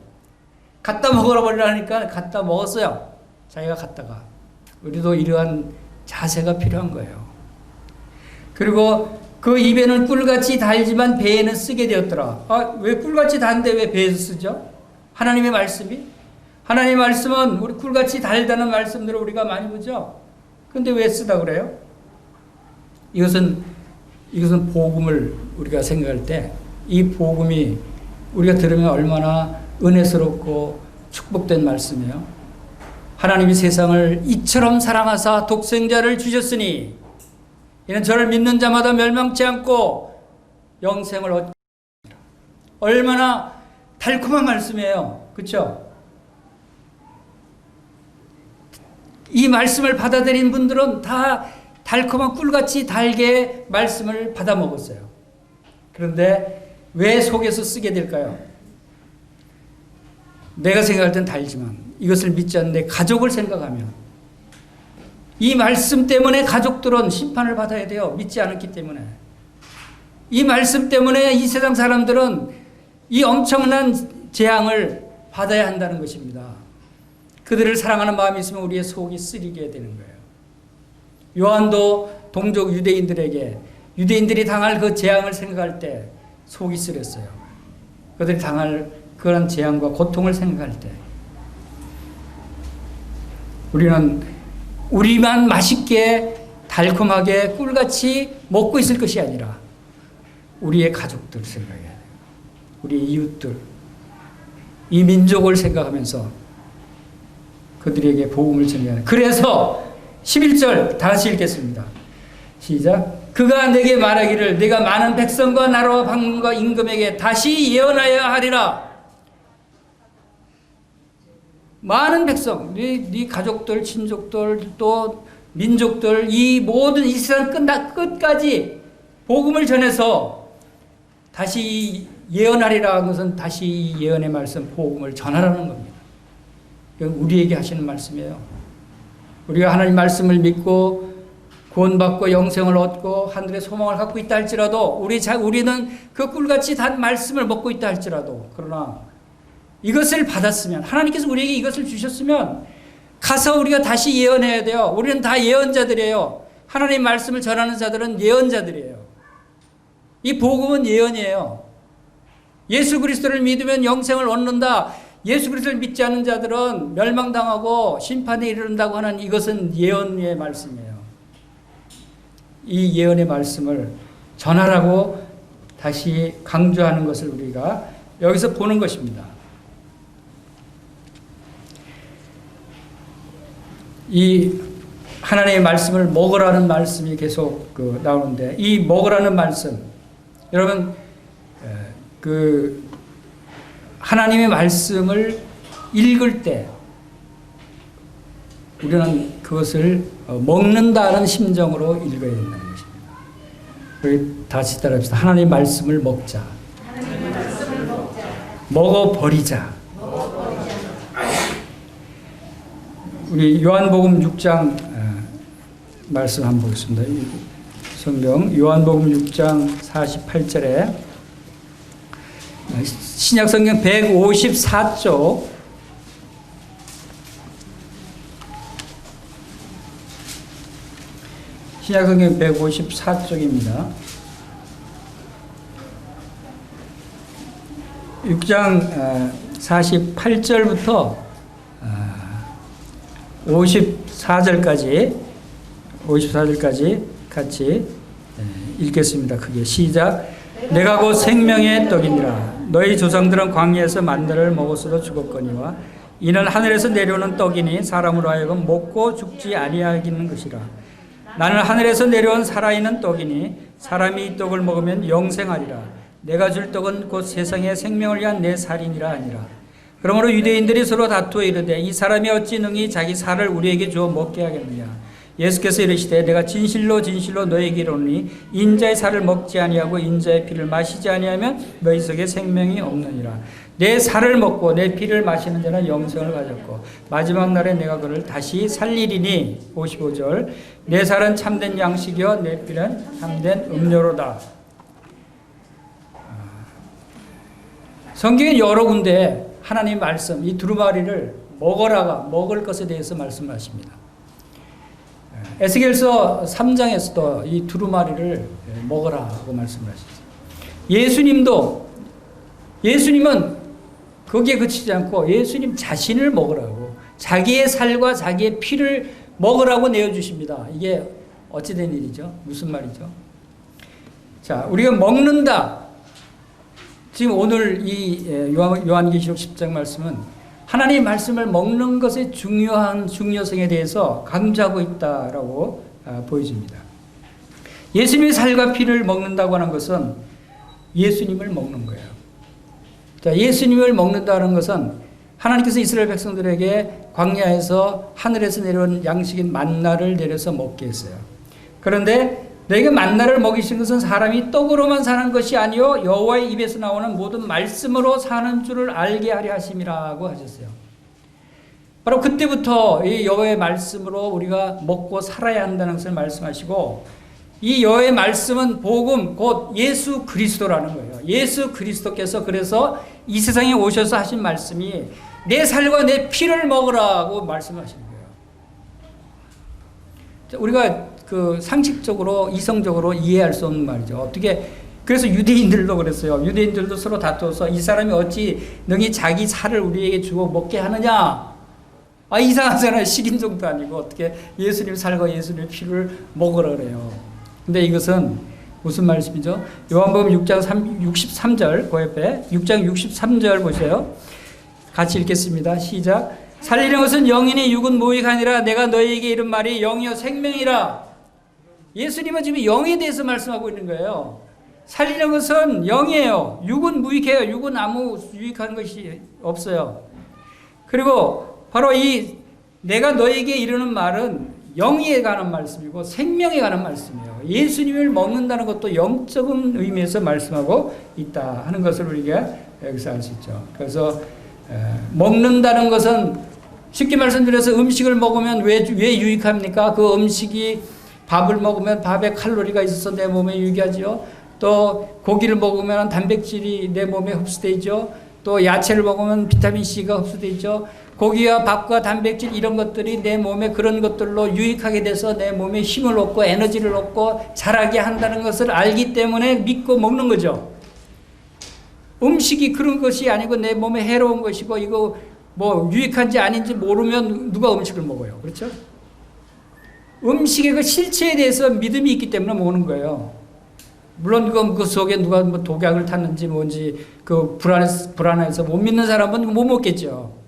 갖다 먹어버리라니까 갖다 먹었어요. 자기가 갖다가. 우리도 이러한 자세가 필요한 거예요. 그리고 그 입에는 꿀같이 달지만 배에는 쓰게 되었더라. 왜 꿀같이 단데 왜 배에서 쓰죠? 하나님의 말씀이? 하나님의 말씀은 우리 꿀같이 달다는 말씀들을 우리가 많이 보죠. 근데 왜 쓰다 그래요? 이것은 복음을 우리가 생각할 때 이 복음이 우리가 들으면 얼마나 은혜스럽고 축복된 말씀이에요. 하나님이 세상을 이처럼 사랑하사 독생자를 주셨으니 이는 저를 믿는 자마다 멸망치 않고 영생을 얻게 하리라. 얼마나 달콤한 말씀이에요. 그렇죠? 이 말씀을 받아들인 분들은 다 달콤한 꿀같이 달게 말씀을 받아 먹었어요. 그런데 왜 속에서 쓰게 될까요? 내가 생각할 땐 달지만 이것을 믿지 않는데 가족을 생각하면 이 말씀 때문에 가족들은 심판을 받아야 돼요. 믿지 않았기 때문에. 이 말씀 때문에 이 세상 사람들은 이 엄청난 재앙을 받아야 한다는 것입니다. 그들을 사랑하는 마음이 있으면 우리의 속이 쓰리게 되는 거예요. 요한도 동족 유대인들이 당할 그 재앙을 생각할 때 속이 쓰렸어요. 그들이 당할 그런 재앙과 고통을 생각할 때 우리만 맛있게 달콤하게 꿀같이 먹고 있을 것이 아니라 우리의 가족들 생각해야 돼요. 우리의 이웃들, 이 민족을 생각하면서 그들에게 복음을 전해야 돼요. 그래서 11절 다시 읽겠습니다. 시작. 그가 내게 말하기를 내가 많은 백성과 나라와 방문과 임금에게 다시 예언하여야 하리라. 많은 백성, 네 가족들, 친족들, 또 민족들, 이 모든 이 세상 끝까지 복음을 전해서 다시 예언하리라 하는 것은 다시 예언의 말씀, 복음을 전하라는 겁니다. 이건 우리에게 하시는 말씀이에요. 우리가 하나님 말씀을 믿고 구원받고 영생을 얻고 하늘의 소망을 갖고 있다 할지라도 우리는 그 꿀같이 단 말씀을 먹고 있다 할지라도 그러나 이것을 받았으면 하나님께서 우리에게 이것을 주셨으면 가서 우리가 다시 예언해야 돼요. 우리는 다 예언자들이에요. 하나님 말씀을 전하는 자들은 예언자들이에요. 이 복음은 예언이에요. 예수 그리스도를 믿으면 영생을 얻는다. 예수 그리스도를 믿지 않는 자들은 멸망당하고 심판에 이르른다고 하는 이것은 예언의 말씀이에요. 이 예언의 말씀을 전하라고 다시 강조하는 것을 우리가 여기서 보는 것입니다. 이 하나님의 말씀을 먹으라는 말씀이 계속 나오는데 이 먹으라는 말씀 여러분 하나님의 말씀을 읽을 때 우리는 그것을 먹는다는 심정으로 읽어야 된다는 것입니다. 우리 다시 따라합시다. 하나님의 말씀을 먹자. 먹어버리자. 우리 요한복음 6장 말씀 한번 보겠습니다. 성경 요한복음 6장 48절에 신약성경 154쪽 신약성경 154쪽입니다. 6장 48절부터 54절까지 같이 읽겠습니다. 크게 시작. 내가 곧 생명의 떡이니라. 너희 조상들은 광야에서 만나를 먹었어도 죽었거니와 이는 하늘에서 내려오는 떡이니 사람으로 하여금 먹고 죽지 아니하겠는 것이라. 나는 하늘에서 내려온 살아있는 떡이니 사람이 이 떡을 먹으면 영생하리라. 내가 줄 떡은 곧 세상의 생명을 위한 내 살이니라 하니라. 그러므로 유대인들이 서로 다투어 이르되 이 사람이 어찌 능히 자기 살을 우리에게 주어 먹게 하겠느냐. 예수께서 이르시되 내가 진실로 진실로 너희에게 이르노니 인자의 살을 먹지 아니하고 인자의 피를 마시지 아니하면 너희 속에 생명이 없느니라. 내 살을 먹고 내 피를 마시는 자는 영생을 가졌고 마지막 날에 내가 그를 다시 살리리니. 55절 내 살은 참된 양식이요 내 피는 참된 음료로다. 성경에 여러 군데 하나님 말씀 이 두루마리를 먹어라가 먹을 것에 대해서 말씀하십니다. 에스겔서 3장에서도 이 두루마리를 먹어라고 말씀을 하셨어요. 예수님은 거기에 그치지 않고 예수님 자신을 먹으라고 자기의 살과 자기의 피를 먹으라고 내어주십니다. 이게 어찌된 일이죠? 무슨 말이죠? 자, 우리가 먹는다. 지금 오늘 이 요한계시록 10장 말씀은 하나님의 말씀을 먹는 것의 중요한 중요성에 대해서 강조하고 있다라고 보여집니다. 예수님의 살과 피를 먹는다고 하는 것은 예수님을 먹는 거예요. 자, 예수님을 먹는다는 것은 하나님께서 이스라엘 백성들에게 광야에서 하늘에서 내려온 양식인 만나를 내려서 먹게 했어요. 그런데 너희가 만나를 먹이신 것은 사람이 떡으로만 사는 것이 아니요 여호와의 입에서 나오는 모든 말씀으로 사는 줄을 알게 하려 하심이라고 하셨어요. 바로 그때부터 이 여호와의 말씀으로 우리가 먹고 살아야 한다는 것을 말씀하시고 이 여호와의 말씀은 복음 곧 예수 그리스도라는 거예요. 예수 그리스도께서 그래서 이 세상에 오셔서 하신 말씀이 내 살과 내 피를 먹으라고 말씀하시는 거예요. 우리가 그 상식적으로 이성적으로 이해할 수 없는 말이죠. 어떻게 그래서 유대인들도 그랬어요. 유대인들도 서로 다투어서 이 사람이 어찌 능히 자기 살을 우리에게 주고 먹게 하느냐. 이상하잖아요. 식인종도 아니고 어떻게 예수님 살과 예수님의 피를 먹으라 그래요. 근데 이것은 무슨 말씀이죠? 요한복음 6장 63절 그 옆에 6장 63절 보세요. 같이 읽겠습니다. 시작. 살리는 것은 영이니 육은 무익 아니라 내가 너희에게 이른 말이 영이요 생명이라. 예수님은 지금 영에 대해서 말씀하고 있는 거예요. 살리는 것은 영이에요. 육은 무익해요. 육은 아무 유익한 것이 없어요. 그리고 바로 이 내가 너에게 이르는 말은 영에 관한 말씀이고 생명에 관한 말씀이에요. 예수님을 먹는다는 것도 영적인 의미에서 말씀하고 있다 하는 것을 우리가 여기서 알 수 있죠. 그래서 먹는다는 것은 쉽게 말씀드려서 음식을 먹으면 왜 유익합니까? 그 음식이 밥을 먹으면 밥에 칼로리가 있어서 내 몸에 유익하죠. 또 고기를 먹으면 단백질이 내 몸에 흡수되죠. 또 야채를 먹으면 비타민C가 흡수되죠. 고기와 밥과 단백질 이런 것들이 내 몸에 그런 것들로 유익하게 돼서 내 몸에 힘을 얻고 에너지를 얻고 자라게 한다는 것을 알기 때문에 믿고 먹는 거죠. 음식이 그런 것이 아니고 내 몸에 해로운 것이고 이거 뭐 유익한지 아닌지 모르면 누가 음식을 먹어요. 그렇죠? 음식의 그 실체에 대해서 믿음이 있기 때문에 먹는 거예요. 물론 그 속에 누가 뭐 독약을 탔는지 뭔지 그 불안해서 못 믿는 사람은 못 먹겠죠.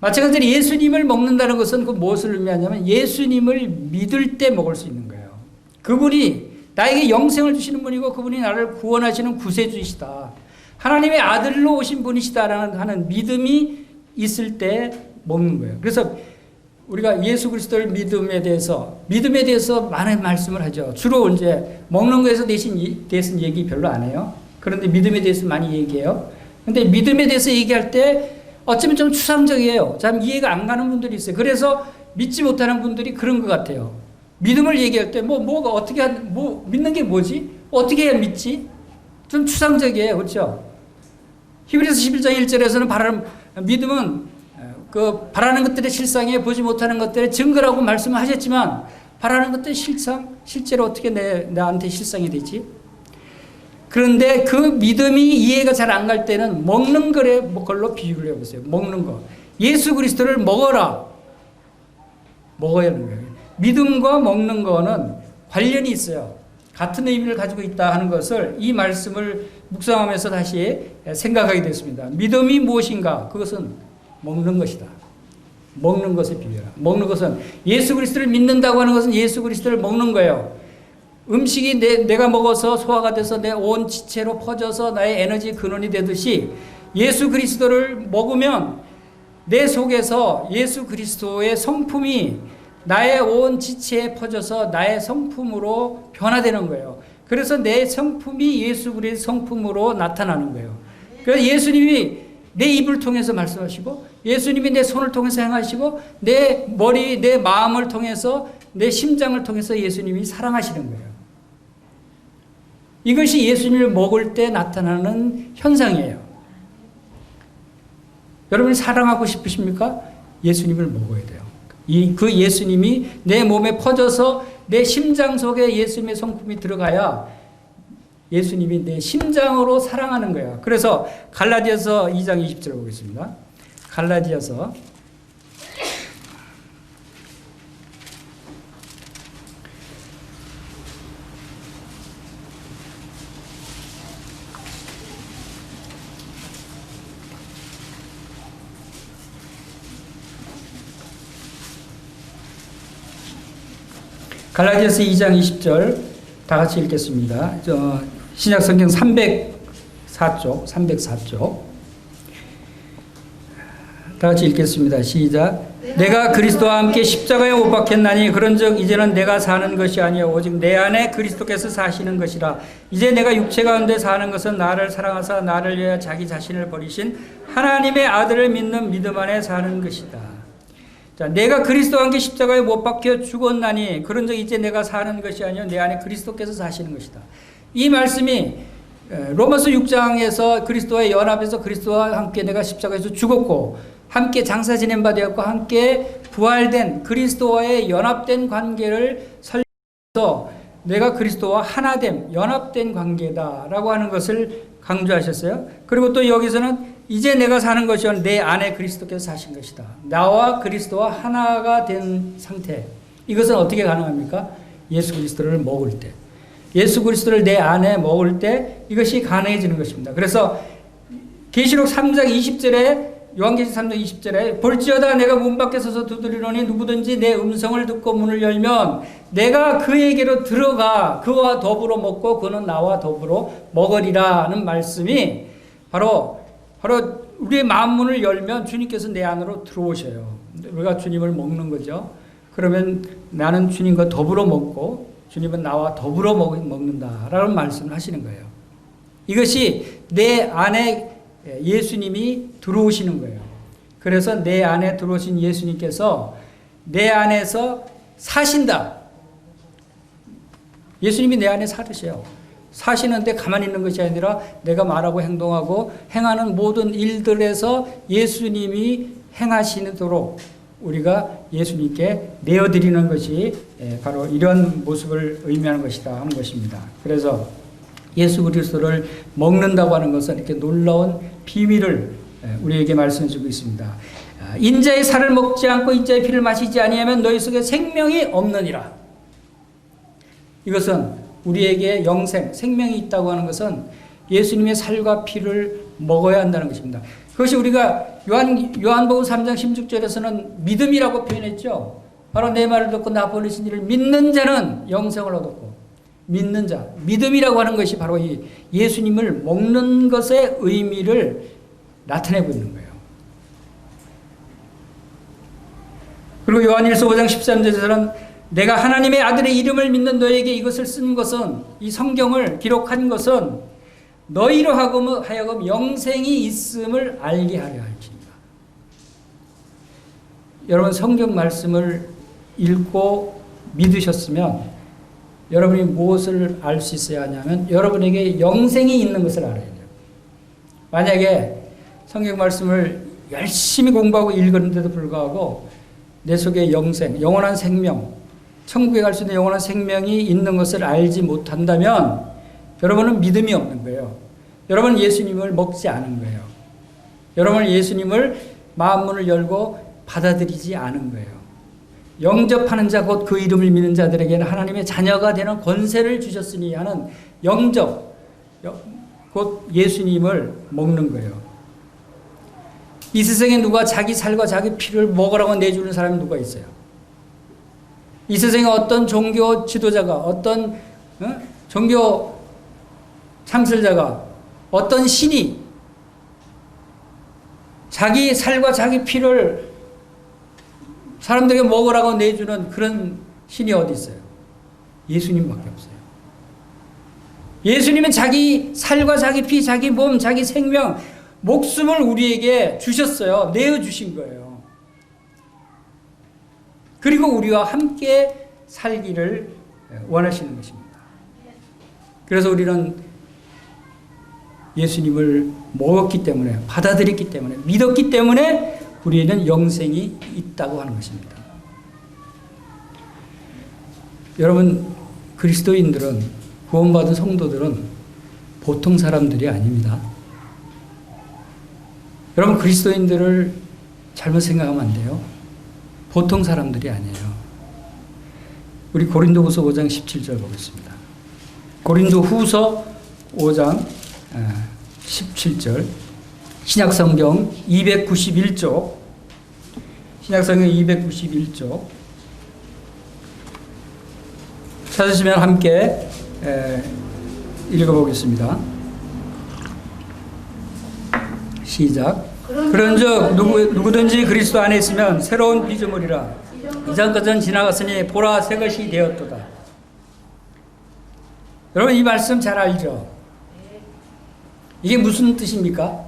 마찬가지로 예수님을 먹는다는 것은 그 무엇을 의미하냐면 예수님을 믿을 때 먹을 수 있는 거예요. 그분이 나에게 영생을 주시는 분이고 그분이 나를 구원하시는 구세주이시다. 하나님의 아들로 오신 분이시다라는 하는 믿음이 있을 때 먹는 거예요. 그래서 우리가 예수 그리스도를 믿음에 대해서 많은 말씀을 하죠. 주로 이제 먹는 거에서 대신 얘기 별로 안 해요. 그런데 믿음에 대해서 많이 얘기해요. 근데 믿음에 대해서 얘기할 때 어쩌면 좀 추상적이에요. 참 이해가 안 가는 분들이 있어요. 그래서 믿지 못하는 분들이 그런 것 같아요. 믿음을 얘기할 때 믿는 게 뭐지? 어떻게 해야 믿지? 좀 추상적이에요. 그렇죠? 히브리서 11장 1절에서는 믿음은 그 바라는 것들의 실상에 보지 못하는 것들의 증거라고 말씀을 하셨지만 바라는 것들의 실제로 어떻게 나한테 실상이 되지? 그런데 그 믿음이 이해가 잘 안 갈 때는 먹는 걸로 비유를 해보세요. 먹는 거. 예수 그리스도를 먹어야 하는 거예요. 믿음과 먹는 거는 관련이 있어요. 같은 의미를 가지고 있다 하는 것을 이 말씀을 묵상하면서 다시 생각하게 됐습니다. 믿음이 무엇인가? 그것은 먹는 것이다. 먹는 것에 비유라. 먹는 것은 예수 그리스도를 믿는다고 하는 것은 예수 그리스도를 먹는 거예요. 음식이 내가 먹어서 소화가 돼서 내 온 지체로 퍼져서 나의 에너지 근원이 되듯이 예수 그리스도를 먹으면 내 속에서 예수 그리스도의 성품이 나의 온 지체에 퍼져서 나의 성품으로 변화되는 거예요. 그래서 내 성품이 예수 그리스도의 성품으로 나타나는 거예요. 그래서 예수님이 내 입을 통해서 말씀하시고, 예수님이 내 손을 통해서 행하시고, 내 머리, 내 마음을 통해서, 내 심장을 통해서 예수님이 사랑하시는 거예요. 이것이 예수님을 먹을 때 나타나는 현상이에요. 여러분이 사랑하고 싶으십니까? 예수님을 먹어야 돼요. 그 예수님이 내 몸에 퍼져서 내 심장 속에 예수님의 성품이 들어가야 예수님이 내 심장으로 사랑하는 거예요. 그래서 갈라디아서 2장 20절 보겠습니다. 갈라디아서 2장 20절 다 같이 읽겠습니다. 신약성경 304쪽 다 같이 읽겠습니다. 시작. 내가 그리스도와 함께 십자가에 못 박혔나니 그런즉 이제는 내가 사는 것이 아니요 오직 내 안에 그리스도께서 사시는 것이라. 이제 내가 육체 가운데 사는 것은 나를 사랑하사 나를 위하여 자기 자신을 버리신 하나님의 아들을 믿는 믿음 안에 사는 것이다. 자, 내가 그리스도와 함께 십자가에 못 박혀 죽었나니 그런즉 이제 내가 사는 것이 아니요 내 안에 그리스도께서 사시는 것이다. 이 말씀이 로마서 6장에서 그리스도와 연합해서 그리스도와 함께 내가 십자가에서 죽었고 함께 장사 지낸 바 되었고 함께 부활된 그리스도와의 연합된 관계를 설명해서 내가 그리스도와 하나됨, 연합된 관계다라고 하는 것을 강조하셨어요. 그리고 또 여기서는 이제 내가 사는 것이 아니라 내 안에 그리스도께서 사신 것이다. 나와 그리스도와 하나가 된 상태. 이것은 어떻게 가능합니까? 예수 그리스도를 먹을 때. 예수 그리스도를 내 안에 먹을 때 이것이 가능해지는 것입니다. 그래서 계시록 3장 20절에 요한계시록 3장 20절에 볼지어다 내가 문 밖에 서서 두드리노니 누구든지 내 음성을 듣고 문을 열면 내가 그에게로 들어가 그와 더불어 먹고 그는 나와 더불어 먹으리라는 말씀이 바로 우리의 마음 문을 열면 주님께서 내 안으로 들어오셔요. 우리가 주님을 먹는 거죠. 그러면 나는 주님과 더불어 먹고 주님은 나와 더불어 먹는다라는 말씀을 하시는 거예요. 이것이 내 안에 예수님이 들어오시는 거예요. 그래서 내 안에 들어오신 예수님께서 내 안에서 사신다. 예수님이 내 안에 살으세요. 사시는데 가만히 있는 것이 아니라 내가 말하고 행동하고 행하는 모든 일들에서 예수님이 행하시도록 우리가 예수님께 내어드리는 것이 바로 이런 모습을 의미하는 것이다 하는 것입니다. 그래서 예수 그리스도를 먹는다고 하는 것은 이렇게 놀라운 비밀을 우리에게 말씀해 주고 있습니다. 인자의 살을 먹지 않고 인자의 피를 마시지 아니하면 너희 속에 생명이 없느니라. 이것은 우리에게 영생, 생명이 있다고 하는 것은 예수님의 살과 피를 먹어야 한다는 것입니다. 그것이 우리가 요한복음 3장 16절에서는 믿음이라고 표현했죠. 바로 내 말을 듣고 나 보내신 이를 믿는 자는 영생을 얻었고, 믿는 자, 믿음이라고 하는 것이 바로 이 예수님을 먹는 것의 의미를 나타내고 있는 거예요. 그리고 요한일서 5장 13절에서는 내가 하나님의 아들의 이름을 믿는 너에게 이것을 쓴 것은, 이 성경을 기록한 것은 너희로 하여금 영생이 있음을 알게 하려 할지니라. 여러분 성경 말씀을 읽고 믿으셨으면 여러분이 무엇을 알 수 있어야 하냐면 여러분에게 영생이 있는 것을 알아야 돼요. 만약에 성경 말씀을 열심히 공부하고 읽었는데도 불구하고 내 속에 영생, 영원한 생명, 천국에 갈 수 있는 영원한 생명이 있는 것을 알지 못한다면 여러분은 믿음이 없는 거예요. 여러분은 예수님을 먹지 않은 거예요. 여러분은 예수님을 마음문을 열고 받아들이지 않은 거예요. 영접하는 자 곧 그 이름을 믿는 자들에게는 하나님의 자녀가 되는 권세를 주셨으니 하는 영접, 곧 예수님을 먹는 거예요. 이 세상에 누가 자기 살과 자기 피를 먹으라고 내주는 사람이 누가 있어요? 이 세상에 어떤 종교 지도자가, 어떤 종교 창설자가, 어떤 신이 자기 살과 자기 피를 사람들에게 먹으라고 내주는 그런 신이 어디 있어요? 예수님밖에 없어요. 예수님은 자기 살과 자기 피, 자기 몸, 자기 생명, 목숨을 우리에게 주셨어요. 내어주신 거예요. 그리고 우리와 함께 살기를 원하시는 것입니다. 그래서 우리는 예수님을 먹었기 때문에, 받아들였기 때문에, 믿었기 때문에 우리는 영생이 있다고 하는 것입니다. 여러분, 그리스도인들은, 구원받은 성도들은 보통 사람들이 아닙니다. 여러분, 그리스도인들을 잘못 생각하면 안 돼요. 보통 사람들이 아니에요. 우리 고린도후서 5장 17절 보겠습니다. 고린도후서 5장 17절, 신약성경 291쪽, 신약성경 291쪽 찾으시면 함께 읽어보겠습니다. 시작. 그런즉 누구든지 그리스도 안에 있으면 새로운 피조물이라. 이전 것은 지나갔으니 보라 새 것이 되었도다. 여러분, 이 말씀 잘 알죠? 이게 무슨 뜻입니까?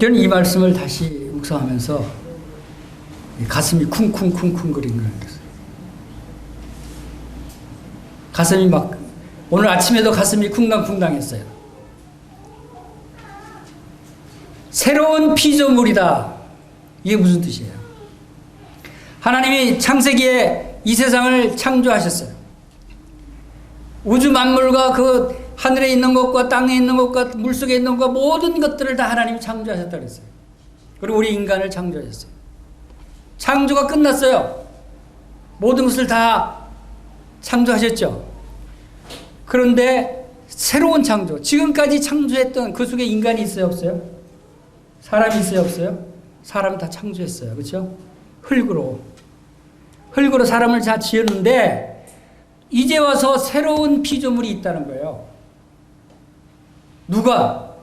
저는 이 말씀을 다시 묵상하면서 가슴이 쿵쿵쿵쿵 거리는 거예요. 가슴이 막, 오늘 아침에도 가슴이 쿵당쿵당 했어요. 새로운 피조물이다. 이게 무슨 뜻이에요? 하나님이 창세기에 이 세상을 창조하셨어요. 우주 만물과 그 하늘에 있는 것과 땅에 있는 것과 물속에 있는 것과 모든 것들을 다 하나님이 창조하셨다고 했어요. 그리고 우리 인간을 창조하셨어요. 창조가 끝났어요. 모든 것을 다 창조하셨죠. 그런데 새로운 창조, 지금까지 창조했던 그 속에 인간이 있어요, 없어요? 사람이 있어요, 없어요? 사람은 다 창조했어요. 그렇죠? 흙으로 사람을 다 지었는데 이제 와서 새로운 피조물이 있다는 거예요. 누가?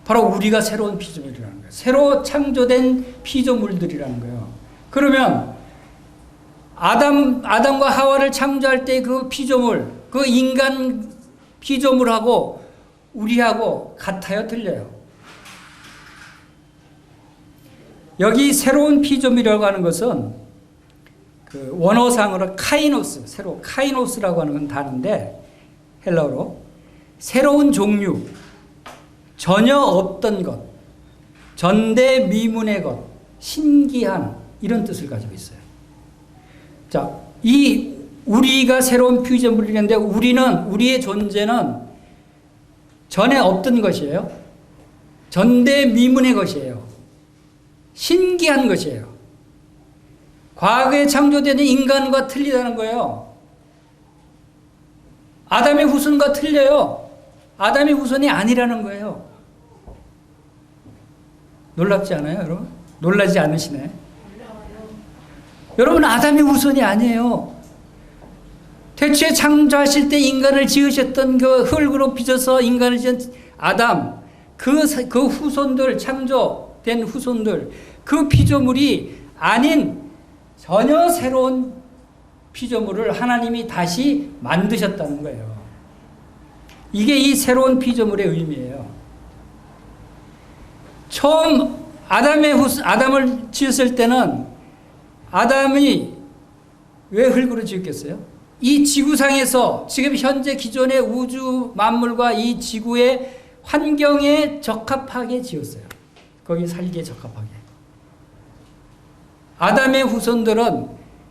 바로 우리가 새로운 피조물이라는 거예요. 새로 창조된 피조물들이라는 거예요. 그러면 아담과 하와를 창조할 때 그 피조물, 그 인간 피조물하고 우리하고 같아요, 틀려요? 여기 새로운 피조물이라고 하는 것은 그 원어상으로 카이노스, 새로 카이노스라고 하는 건 단어인데 헬라어로 새로운 종류, 전혀 없던 것, 전대미문의 것, 신기한 이런 뜻을 가지고 있어요. 자, 이 우리가 새로운 피조물이는데 우리의 존재는 전에 없던 것이에요. 전대미문의 것이에요. 신기한 것이에요. 과거에 창조된 인간과 틀리다는 거예요. 아담의 후손과 틀려요. 아담의 후손이 아니라는 거예요. 놀랍지 않아요, 여러분? 놀라지 않으시네. 여러분, 아담의 후손이 아니에요. 태초에 창조하실 때 인간을 지으셨던 그 흙으로 빚어서 인간을 지은 아담, 그 후손들, 창조된 후손들, 그 피조물이 아닌 전혀 새로운 피조물을 하나님이 다시 만드셨다는 거예요. 이게 이 새로운 피조물의 의미예요. 처음 아담을 지었을 때는 아담이 왜 흙으로 지었겠어요? 이 지구상에서 지금 현재 기존의 우주 만물과 이 지구의 환경에 적합하게 지었어요. 거기 살기에 적합하게. 아담의 후손들은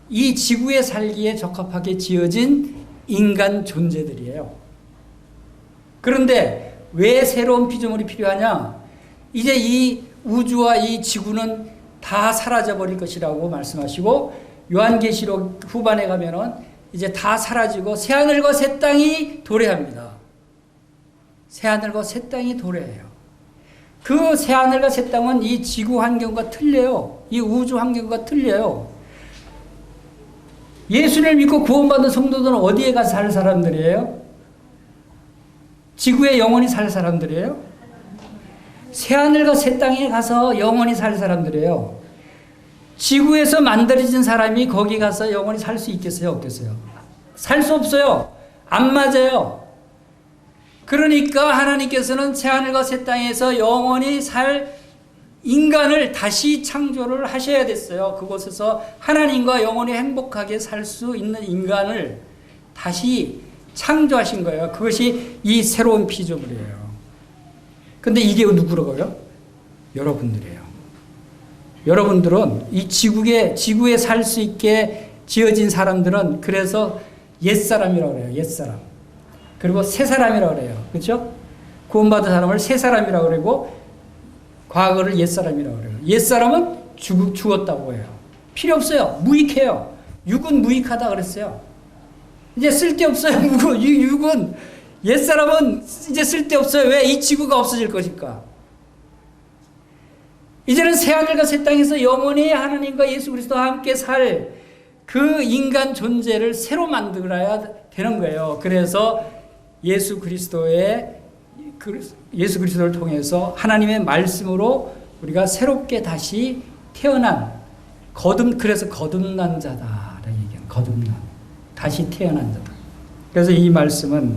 이 지구에 살기에 적합하게 지어진 인간 존재들이에요. 그런데 왜 새로운 피조물이 필요하냐? 이제 이 우주와 이 지구는 다 사라져 버릴 것이라고 말씀하시고, 요한계시록 후반에 가면은 이제 다 사라지고 새하늘과 새 땅이 도래합니다. 새하늘과 새 땅이 도래해요. 그 새하늘과 새 땅은 이 지구 환경과 틀려요. 이 우주 환경과 틀려요. 예수를 믿고 구원받은 성도들은 어디에 가서 살 사람들이에요? 지구에 영원히 살 사람들이에요? 새하늘과 새 땅에 가서 영원히 살 사람들이에요. 지구에서 만들어진 사람이 거기 가서 영원히 살 수 있겠어요? 없겠어요? 살 수 없어요. 안 맞아요. 그러니까 하나님께서는 새하늘과 새 땅에서 영원히 살 인간을 다시 창조를 하셔야 됐어요. 그곳에서 하나님과 영원히 행복하게 살 수 있는 인간을 다시 창조하신 거예요. 그것이 이 새로운 피조물이에요. 근데 이게 누구라고요? 여러분들이에요. 여러분들은 이 지구에 살 수 있게 지어진 사람들은 그래서 옛사람이라고 그래요. 옛사람. 그리고 새사람이라고 그래요. 그렇죠? 구원받은 사람을 새사람이라고 그러고 과거를 옛사람이라고 그래요. 옛사람은 죽었다고 해요. 필요 없어요. 무익해요. 육은 무익하다 그랬어요. 이제 쓸데없어요. 육은. 옛사람은 이제 쓸데없어요. 왜? 이 지구가 없어질 것일까? 이제는 새하늘과 새 땅에서 영원히 하나님과 예수 그리스도와 함께 살 그 인간 존재를 새로 만들어야 되는 거예요. 그래서 예수 그리스도를 통해서 하나님의 말씀으로 우리가 새롭게 다시 태어난 그래서 거듭난 자다라는 얘기예요. 거듭난. 다시 태어난 자다. 그래서 이 말씀은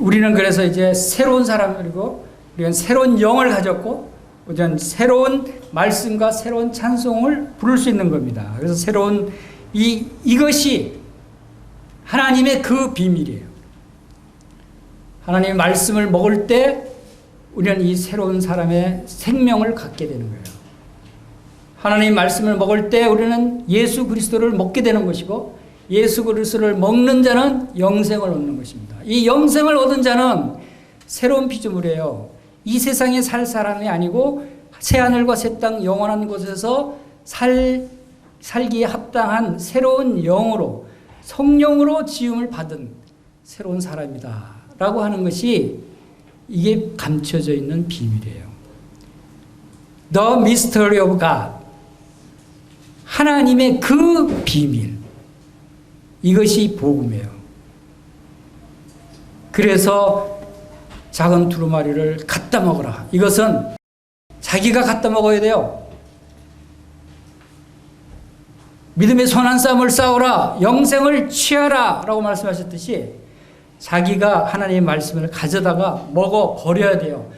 우리는 그래서 이제 새로운 사람들이고 우리는 새로운 영을 가졌고 우리는 새로운 말씀과 새로운 찬송을 부를 수 있는 겁니다. 그래서 새로운 이것이 하나님의 그 비밀이에요. 하나님의 말씀을 먹을 때 우리는 이 새로운 사람의 생명을 갖게 되는 거예요. 하나님의 말씀을 먹을 때 우리는 예수 그리스도를 먹게 되는 것이고 예수 그리스도를 먹는 자는 영생을 얻는 것입니다. 이 영생을 얻은 자는 새로운 피조물이에요. 이 세상에 살 사람이 아니고 새하늘과 새 땅 영원한 곳에서 살기에 합당한 새로운 영으로 성령으로 지음을 받은 새로운 사람이다 라고 하는 것이 이게 감춰져 있는 비밀이에요. The mystery of God. 하나님의 그 비밀. 이것이 복음이에요. 그래서 작은 두루마리를 갖다 먹어라. 이것은 자기가 갖다 먹어야 돼요. 믿음의 선한 싸움을 싸우라. 영생을 취하라. 라고 말씀하셨듯이 자기가 하나님의 말씀을 가져다가 먹어버려야 돼요.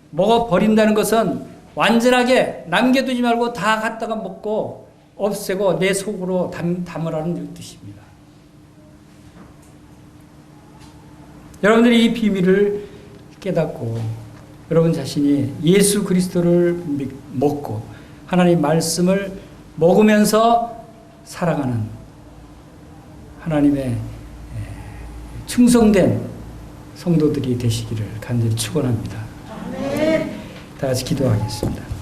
먹어버린다는 것은 완전하게 남겨두지 말고 다 갖다가 먹고 없애고 내 속으로 담으라는 뜻입니다. 여러분들이 이 비밀을 깨닫고 여러분 자신이 예수 그리스도를 먹고 하나님의 말씀을 먹으면서 살아가는 하나님의 충성된 성도들이 되시기를 간절히 축원합니다. 다 같이 기도하겠습니다.